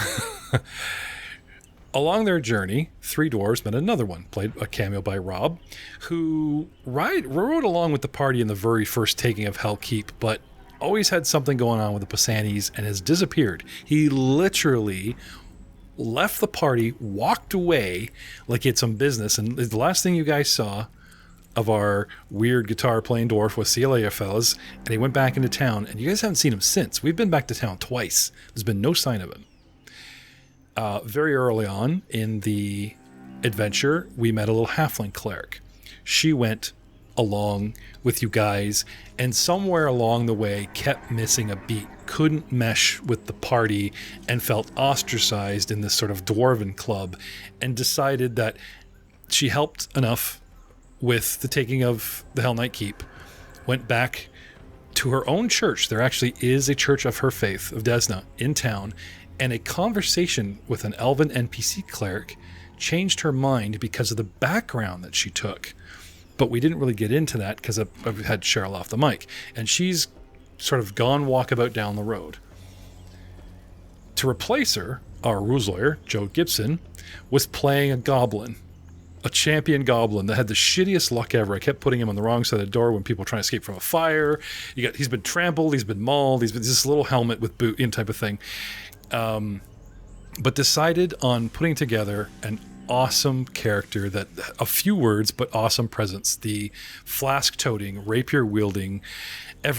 Along their journey, 3 dwarves met another one, played a cameo by Rob, who rode along with the party in the very first taking of Hell Keep, but always had something going on with the Pasanis and has disappeared. He literally left the party, walked away like he had some business, and the last thing you guys saw of our weird guitar-playing dwarf was "See you later, fellas," and he went back into town, and you guys haven't seen him since. We've been back to town twice. There's been no sign of him. Very early on in the adventure, we met a little halfling cleric. She went along with you guys, and somewhere along the way kept missing a beat, couldn't mesh with the party, and felt ostracized in this sort of dwarven club, and decided that she helped enough with the taking of the Hell Night Keep, went back to her own church. There actually is a church of her faith, of Desna, in town, and a conversation with an Elven NPC cleric changed her mind because of the background that she took. But we didn't really get into that because I've had Cheryl off the mic. And she's sort of gone walkabout down the road. To replace her, our rules lawyer, Joe Gibson, was playing a goblin. A champion goblin that had the shittiest luck ever. I kept putting him on the wrong side of the door when people were trying to escape from a fire. He's been trampled, he's been mauled, he's been this little helmet with boot, type of thing. But decided on putting together an awesome character that a few words but awesome presence. The flask-toting, rapier-wielding, I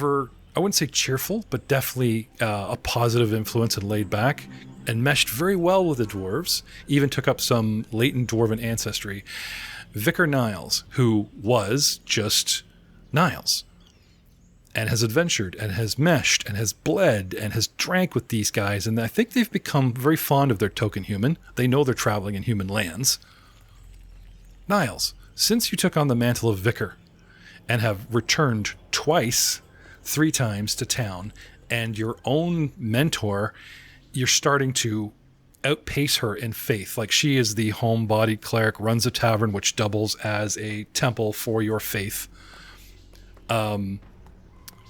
wouldn't say cheerful, but definitely a positive influence and laid back, and meshed very well with the dwarves, even took up some latent dwarven ancestry. Vicar Niles, who was just Niles, and has adventured and has meshed and has bled and has drank with these guys. And I think they've become very fond of their token human. They know they're traveling in human lands. Niles, since you took on the mantle of vicar and have returned twice, 3 times to town, and your own mentor, you're starting to outpace her in faith. Like, she is the home-bodied cleric, runs a tavern which doubles as a temple for your faith.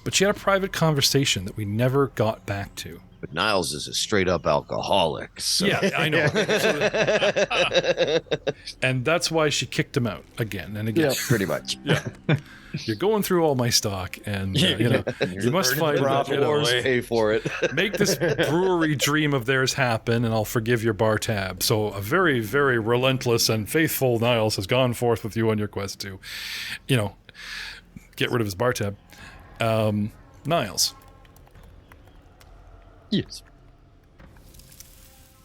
But she had a private conversation that we never got back to. But Niles is a straight-up alcoholic. So. Yeah, I know. And that's why she kicked him out again and again. Yeah, pretty much. Yeah. You're going through all my stock, and you must find pay for it. make this brewery dream of theirs happen, and I'll forgive your bar tab. So a very, very relentless and faithful Niles has gone forth with you on your quest to, get rid of his bar tab. Niles. Yes.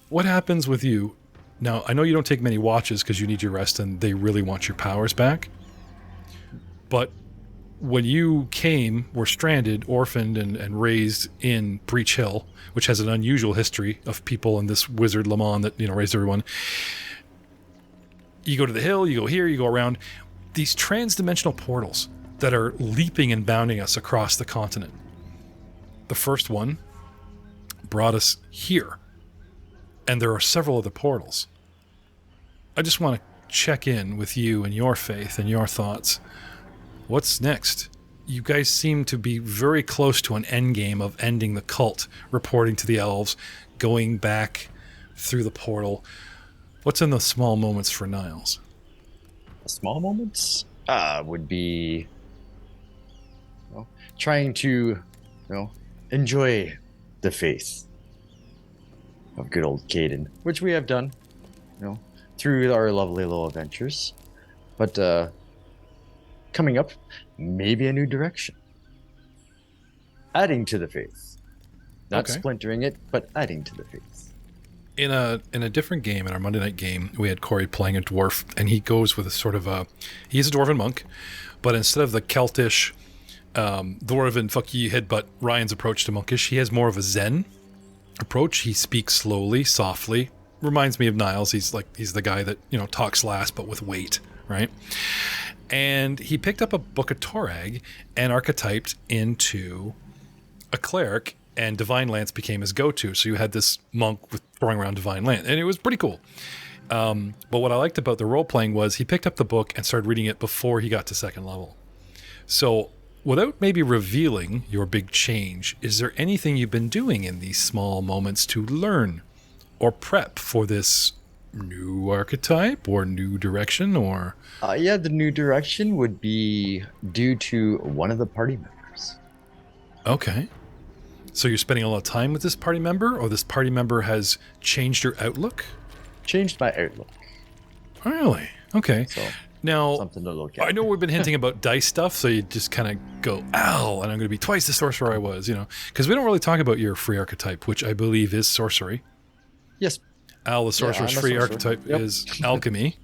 What happens with you? Now, I know you don't take many watches because you need your rest and they really want your powers back. But when you were stranded, orphaned, and raised in Breach Hill, which has an unusual history of people in this wizard Lamont that, raised everyone. You go to the hill, you go here, you go around. These trans-dimensional portals that are leaping and bounding us across the continent. The first one brought us here, and there are several other portals. I just want to check in with you and your faith and your thoughts. What's next? You guys seem to be very close to an endgame of ending the cult, reporting to the elves, going back through the portal. What's in the small moments for Niles? Small moments would be trying to enjoy the faith of good old Caden, which we have done through our lovely little adventures, but coming up, maybe a new direction, adding to the faith, Not Okay. splintering it, but adding to the face. In a different game, in our Monday night game, we had Corey playing a dwarf, and he goes with a sort of he's a dwarven monk, but instead of the Celtish dwarven fuck you headbutt Ryan's approach to monkish, he has more of a Zen approach. He speaks slowly, softly. Reminds me of Niles. He's the guy that, talks last but with weight, right? And he picked up a book of Torag and archetyped into a cleric, and Divine Lance became his go-to. So you had this monk with throwing around Divine Lance, and it was pretty cool. But what I liked about the role-playing was he picked up the book and started reading it before he got to second level. So without maybe revealing your big change, is there anything you've been doing in these small moments to learn or prep for this new archetype or new direction? Or Yeah, the new direction would be due to one of the party members. okay. So you're spending a lot of time with this party member, or this party member has changed your outlook? Changed my outlook. Really? Okay. So Now, something to look at. I know we've been hinting about dice stuff, so you just kind of go, ow, and I'm going to be twice the sorcerer I was, because we don't really talk about your free archetype, which I believe is sorcery. Yes. Al, the sorcerer's I'm a free sorcerer. archetype Yep. is alchemy.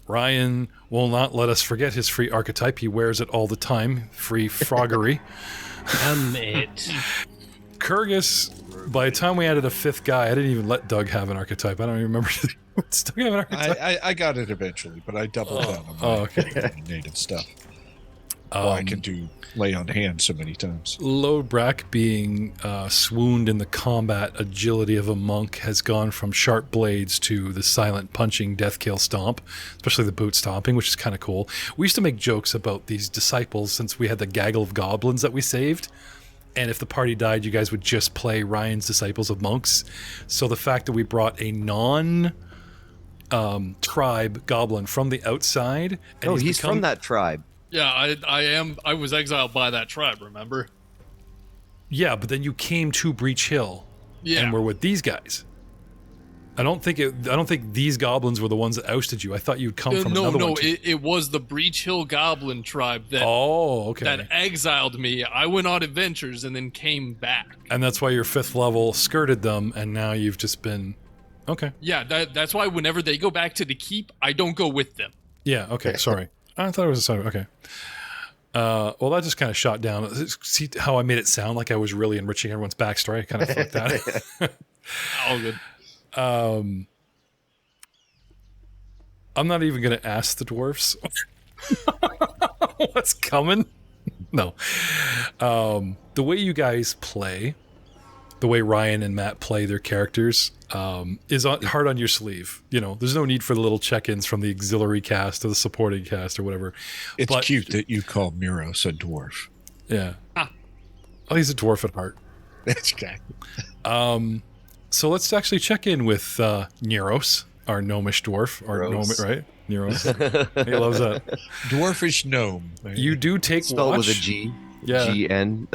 Ryan will not let us forget his free archetype. He wears it all the time. Free froggery. It. Kurgus, by the time we added a fifth guy, I didn't even let Doug have an archetype. I don't even remember. Does Doug have an archetype? I got it eventually, but I doubled down on my okay. native stuff. I can do lay on hands so many times. Lodbrack, being swooned in the combat agility of a monk, has gone from sharp blades to the silent punching death kill stomp, especially the boot stomping, which is kind of cool. We used to make jokes about these disciples since we had the gaggle of goblins that we saved. And if the party died, you guys would just play Ryan's Disciples of Monks. So the fact that we brought a non-tribe goblin from the outside. And he's from that tribe. Yeah, I was exiled by that tribe, remember? Yeah, but then you came to Breach Hill Yeah. and were with these guys. I don't think these goblins were the ones that ousted you. I thought you'd come from another one. It was the Breach Hill Goblin tribe that that exiled me. I went on adventures and then came back. And that's why your 5th level skirted them, and now you've just been okay. Yeah, that's why whenever they go back to the keep, I don't go with them. Yeah, okay, sorry. I thought it was a sorry. Okay. Well, that just kind of shot down. See how I made it sound like I was really enriching everyone's backstory? I kind of fucked that. All good. I'm not even going to ask the dwarfs what's coming. No. The way you guys play, the way Ryan and Matt play their characters, is hard on your sleeve. There's no need for the little check-ins from the auxiliary cast or the supporting cast or whatever. It's cute that you call Miros a dwarf. Yeah. Oh, he's a dwarf at heart. That's okay. So let's actually check in with Neros, our gnomish dwarf. Right? Neros. He loves that. Dwarfish gnome. You do take Spelled watch. with a G. Yeah. G-N.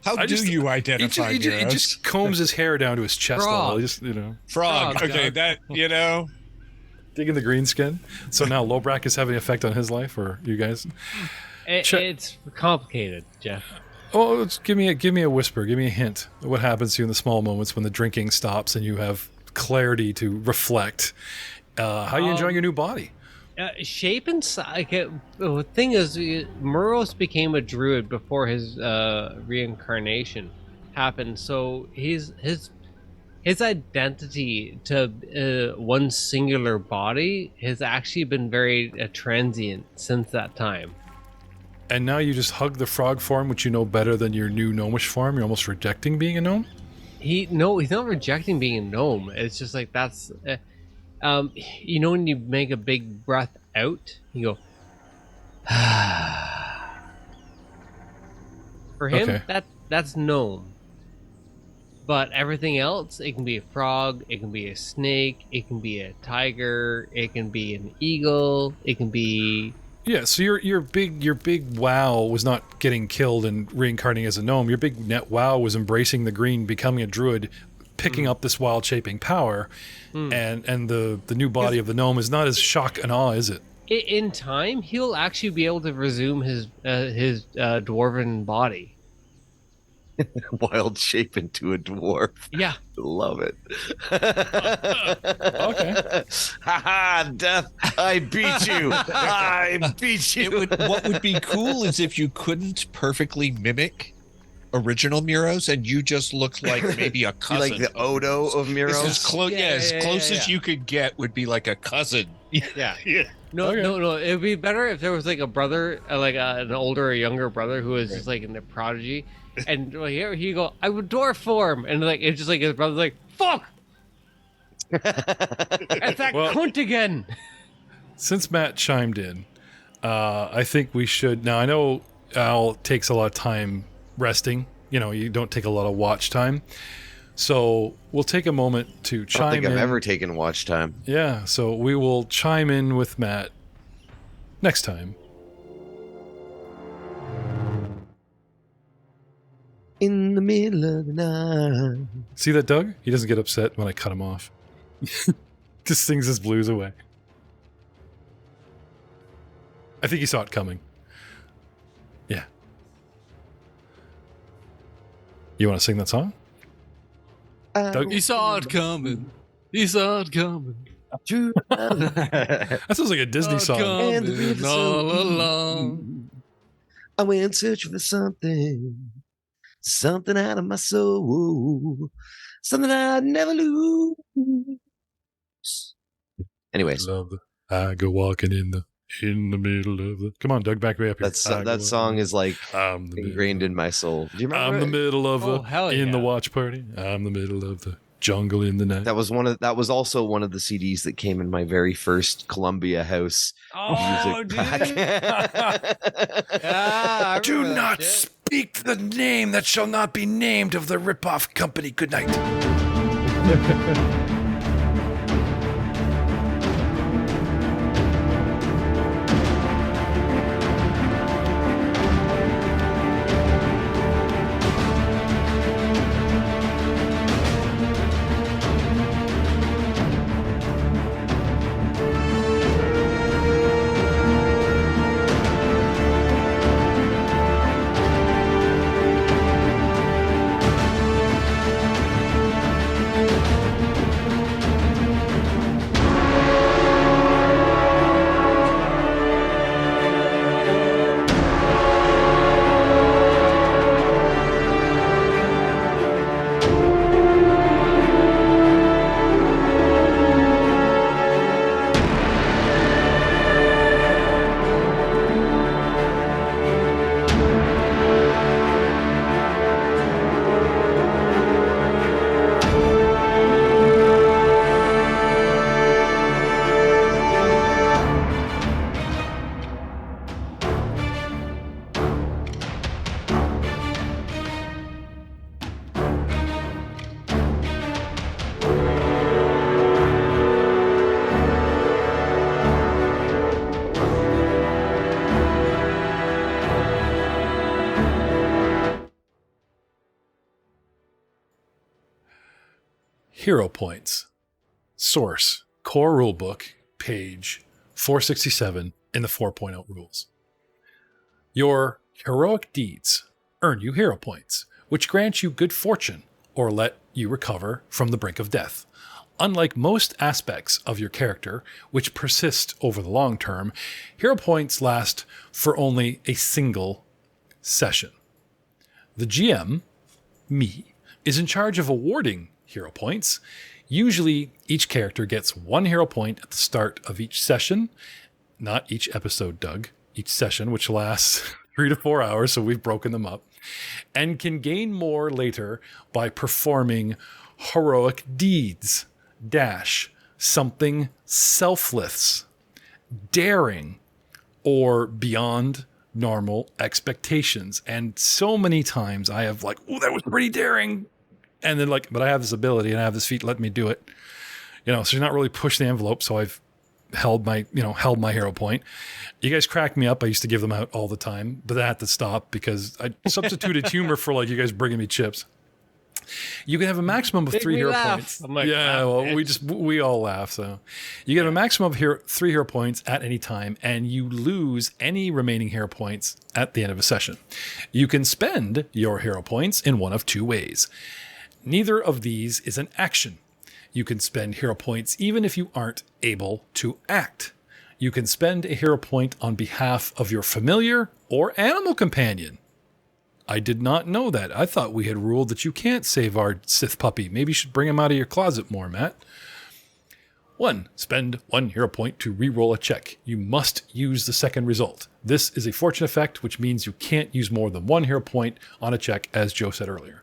How do you identify He Miros? just combs his hair down to his chest level. He just, Frog. Frog, Okay, Doug. that, digging the green skin. So now Lobrak is having an effect on his life, or you guys? It's complicated, Jeff. Oh, give me a whisper. Give me a hint. What happens to you in the small moments when the drinking stops and you have clarity to reflect? How are you enjoying your new body? Shape and size. The thing is, Muros became a druid before his reincarnation happened. So his identity to one singular body has actually been very transient since that time. And now you just hug the frog form, which you know better than your new gnomish form. You're almost rejecting being a gnome? He's not rejecting being a gnome. It's just like that's, when you make a big breath out, you go. For him, Okay. that's gnome. But everything else, it can be a frog, it can be a snake, it can be a tiger, it can be an eagle, it can be. Yeah, so your big wow was not getting killed and reincarnating as a gnome. Your big net wow was embracing the green, becoming a druid, picking up this wild shaping power, and the new body of the gnome is not as shock and awe, is it? In time, he'll actually be able to resume his dwarven body. Wild shape into a dwarf. Yeah. Love it. Okay. Haha, Death, I beat you. I beat you. What would be cool is if you couldn't perfectly mimic original Muros and you just looked like maybe a Be cousin. like the Odo of Miro. As close, as close as yeah. you could get would be like a cousin. Yeah. Yeah. No, Okay. no. It would be better if there was like a brother, like an older or younger brother who was just like in the prodigy, and like, here you go, I would dwarf form, and like it's just like his brother's like, fuck, it's that Well- cunt again. Since Matt chimed in, I think we should. Now, I know Al takes a lot of time resting. You know, you don't take a lot of watch time. So we'll take a moment to I don't chime think in. I've ever taken watch time. Yeah, so we will chime in with Matt next time. In the middle of the night. See that, Doug? He doesn't get upset when I cut him off. Just sings his blues away. I think he saw it coming. Yeah. You want to sing that song? Doug? He saw it coming. He saw it coming. That sounds like a Disney Saw it song. And the coming river's all so along. I went searching for something out of my soul, something I'd never lose. Anyways, Love I go walking in the middle of the. Come on, Doug, back way up here. that song is like I'm the ingrained in my soul. Do you remember? I'm the it? middle of Oh, hell in the yeah. watch party. I'm the middle of the jungle in the night. That was also one of the CDs that came in my very first Columbia House Oh, music dude. pack. Ah, I remember that shit. speak the name that shall not be named of the ripoff company. Good night. Hero points. Source, core rulebook, page 467 in the 4.0 rules. Your heroic deeds earn you hero points, which grant you good fortune or let you recover from the brink of death. Unlike most aspects of your character, which persist over the long term, hero points last for only a single session. The GM, me, is in charge of awarding hero points. Usually, each character gets 1 hero point at the start of each session. Not each episode, Doug. Each session, which lasts 3 to 4 hours, so we've broken them up. And can gain more later by performing heroic deeds. Something selfless, daring, or beyond normal expectations. And so many times I have like, oh, that was pretty daring. And then like, but I have this ability and I have this feat, let me do it. You know, so you're not really push the envelope. So I've held my hero point. You guys crack me up. I used to give them out all the time, but I had to stop because I substituted humor for like you guys bringing me chips. You can have a maximum of Make 3 me hero laugh. points. I'm like, yeah, "Ah, well, bitch." we all laugh. So you get a maximum of 3 hero points at any time, and you lose any remaining hero points at the end of a session. You can spend your hero points in one of 2 ways. Neither of these is an action. You can spend hero points even if you aren't able to act. You can spend a hero point on behalf of your familiar or animal companion. I did not know that. I thought we had ruled that you can't save our Sith puppy. Maybe you should bring him out of your closet more, Matt. 1. Spend 1 hero point to re-roll a check. You must use the second result. This is a fortune effect, which means you can't use more than 1 hero point on a check, as Joe said earlier.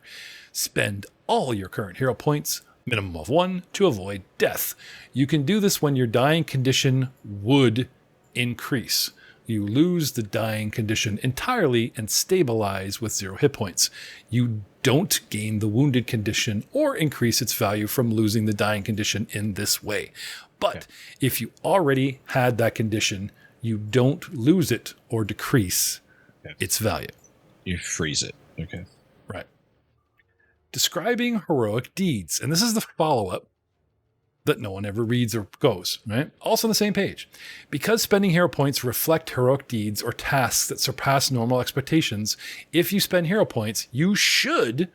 Spend all your current hero points, minimum of 1, to avoid death. You can do this when your dying condition would increase. You lose the dying condition entirely and stabilize with 0 hit points. You don't gain the wounded condition or increase its value from losing the dying condition in this way. But if you already had that condition, you don't lose it or decrease its value. You freeze it. Okay. Right. Describing heroic deeds. And this is the follow-up that no one ever reads or goes, right? Also on the same page. Because spending hero points reflect heroic deeds or tasks that surpass normal expectations, if you spend hero points, you should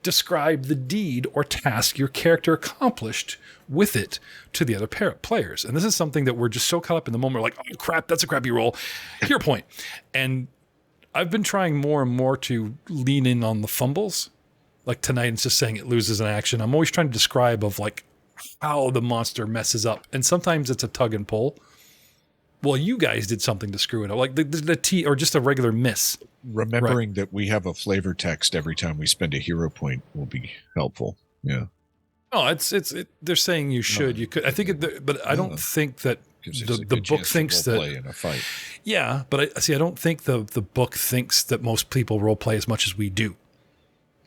describe the deed or task your character accomplished with it to the other players. And this is something that we're just so caught up in the moment. We're like, oh crap, that's a crappy roll. Hero point. And I've been trying more and more to lean in on the fumbles. Like tonight, it's just saying it loses an action. I'm always trying to describe of like how the monster messes up. And sometimes it's a tug and pull. Well, you guys did something to screw it up. Like the T or just a regular miss. Remembering that we have a flavor text every time we spend a hero point will be helpful. Yeah. Oh, they're saying you should, you could. I think, but I don't think that the book thinks that. Play in a fight. Yeah, but I don't think the book thinks that most people role play as much as we do.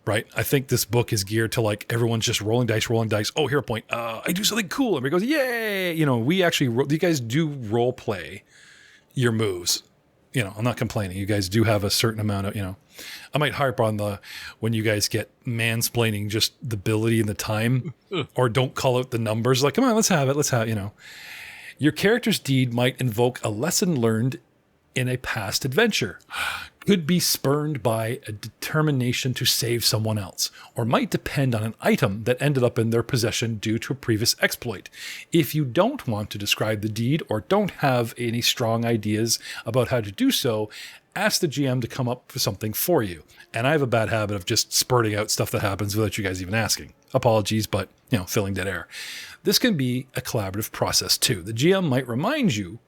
Right? I think this book is geared to like everyone's just rolling dice. Oh, hero point. I do something cool. Everybody goes, yay! You know, we actually, you guys do role play your moves. You know, I'm not complaining. You guys do have a certain amount of, you know, I might harp on when you guys get mansplaining just the ability and the time, or don't call out the numbers. Like, come on, let's have it. You know, your character's deed might invoke a lesson learned in a past adventure. Could be spurned by a determination to save someone else, or might depend on an item that ended up in their possession due to a previous exploit. If you don't want to describe the deed or don't have any strong ideas about how to do so, ask the GM to come up with something for you. And I have a bad habit of just spurting out stuff that happens without you guys even asking. Apologies, but, you know, filling dead air. This can be a collaborative process too. The GM might remind you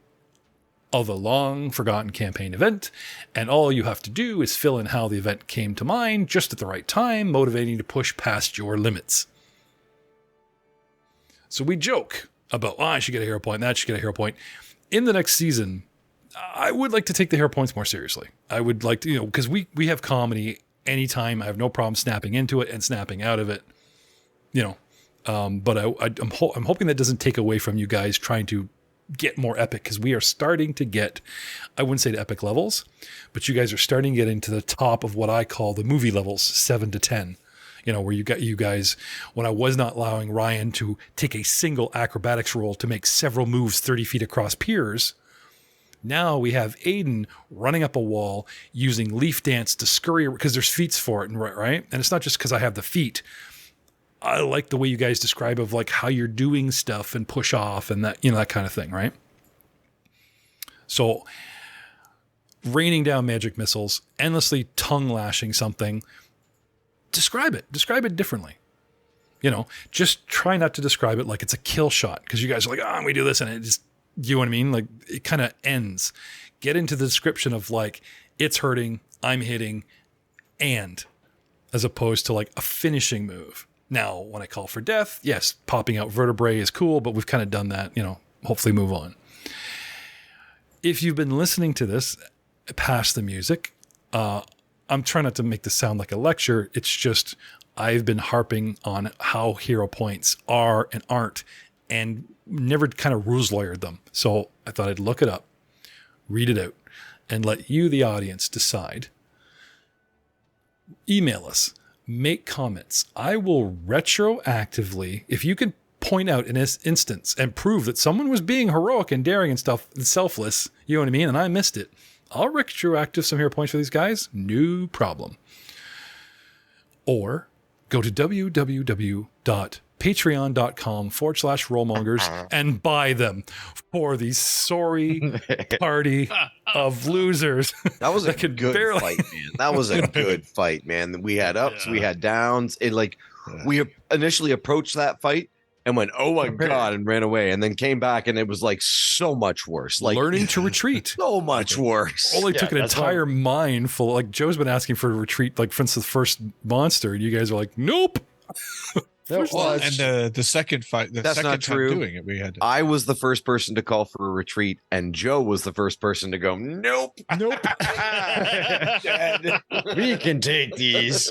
of a long forgotten campaign event, and all you have to do is fill in how the event came to mind just at the right time, motivating to push past your limits. So we joke about, I should get a hero point, that should get a hero point. In the next season, I would like to take the hero points more seriously. I would like to, you know, because we have comedy anytime. I have no problem snapping into it and snapping out of it, you know. But I'm hoping that doesn't take away from you guys trying to get more epic, because we are starting to get, I wouldn't say to epic levels, but you guys are starting to get into the top of what I call the movie levels, 7 to 10. You know, where you guys, when I was not allowing Ryan to take a single acrobatics roll to make several moves 30 feet across piers, now we have Aiden running up a wall using leaf dance to scurry, because there's feats for it, right? And it's not just because I have the feat. I like the way you guys describe of like how you're doing stuff and push off and that, you know, that kind of thing, right? So raining down magic missiles, endlessly tongue lashing something, describe it differently. You know, just try not to describe it like it's a kill shot, because you guys are like, we do this and it just, you know what I mean? Like it kind of ends. Get into the description of like, it's hurting, I'm hitting, and as opposed to like a finishing move. Now, when I call for death, yes, popping out vertebrae is cool, but we've kind of done that, you know, hopefully move on. If you've been listening to this past the music, I'm trying not to make this sound like a lecture. It's just, I've been harping on how hero points are and aren't, and never kind of rules lawyered them. So I thought I'd look it up, read it out, and let you, the audience, decide. Email us. make comments. I will retroactively, if you can point out in this instance and prove that someone was being heroic and daring and stuff and selfless, you know what I mean, and I missed it, I'll retroactive some hero points for these guys, no problem. Or go to www.patreon.com/rollmongers and buy them for the sorry party of losers. That was a That could good barely- fight, man. That was a good fight, man. We had ups, we had downs. It we initially approached that fight and went, "Oh my god," and ran away, and then came back, and it was like so much worse. Like Learning to retreat. so much worse. Only took an that's entire mine full. Like Joe's been asking for a retreat, like for instance, the first monster, and you guys are like, "Nope." Well, and the second fight, the That's second not time true. doing it, we had to. I was the first person to call for a retreat, and Joe was the first person to go, "Nope, Nope. dead." We can take these.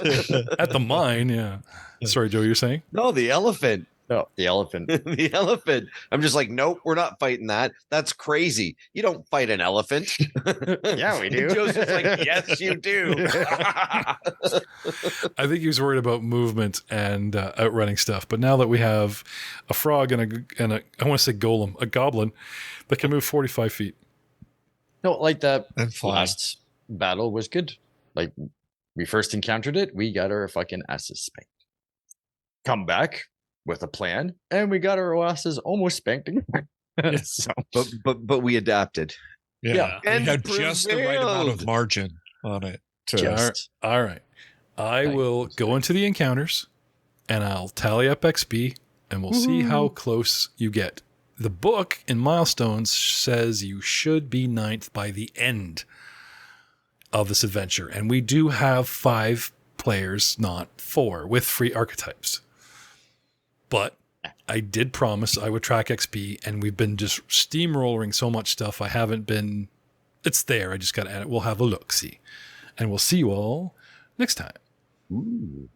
At the mine, yeah. Sorry, Joe, you're saying? No, the elephant. No, the elephant. The elephant. I'm just like, nope, we're not fighting that. That's crazy. You don't fight an elephant. Yeah, we do. Joe's just like, yes, you do. I think he was worried about movement and outrunning stuff. But now that we have a frog and a I want to say golem, a goblin that can move 45 feet. No, like that And fly. last battle was good. Like we first encountered it, we got our fucking asses spanked. Come back with a plan, and we got our asses almost spanked again. So, but we adapted. Yeah, we and had just the right amount of prevailed. margin on it. To, just All right. I will go into the encounters and I'll tally up XP and we'll see how close you get. The book in Milestones says you should be 9th by the end of this adventure. And we do have 5 players, not 4, with free archetypes. But I did promise I would track XP, and we've been just steamrolling so much stuff. I haven't been. It's there. I just got to add it. We'll have a look, see. And we'll see you all next time. Ooh.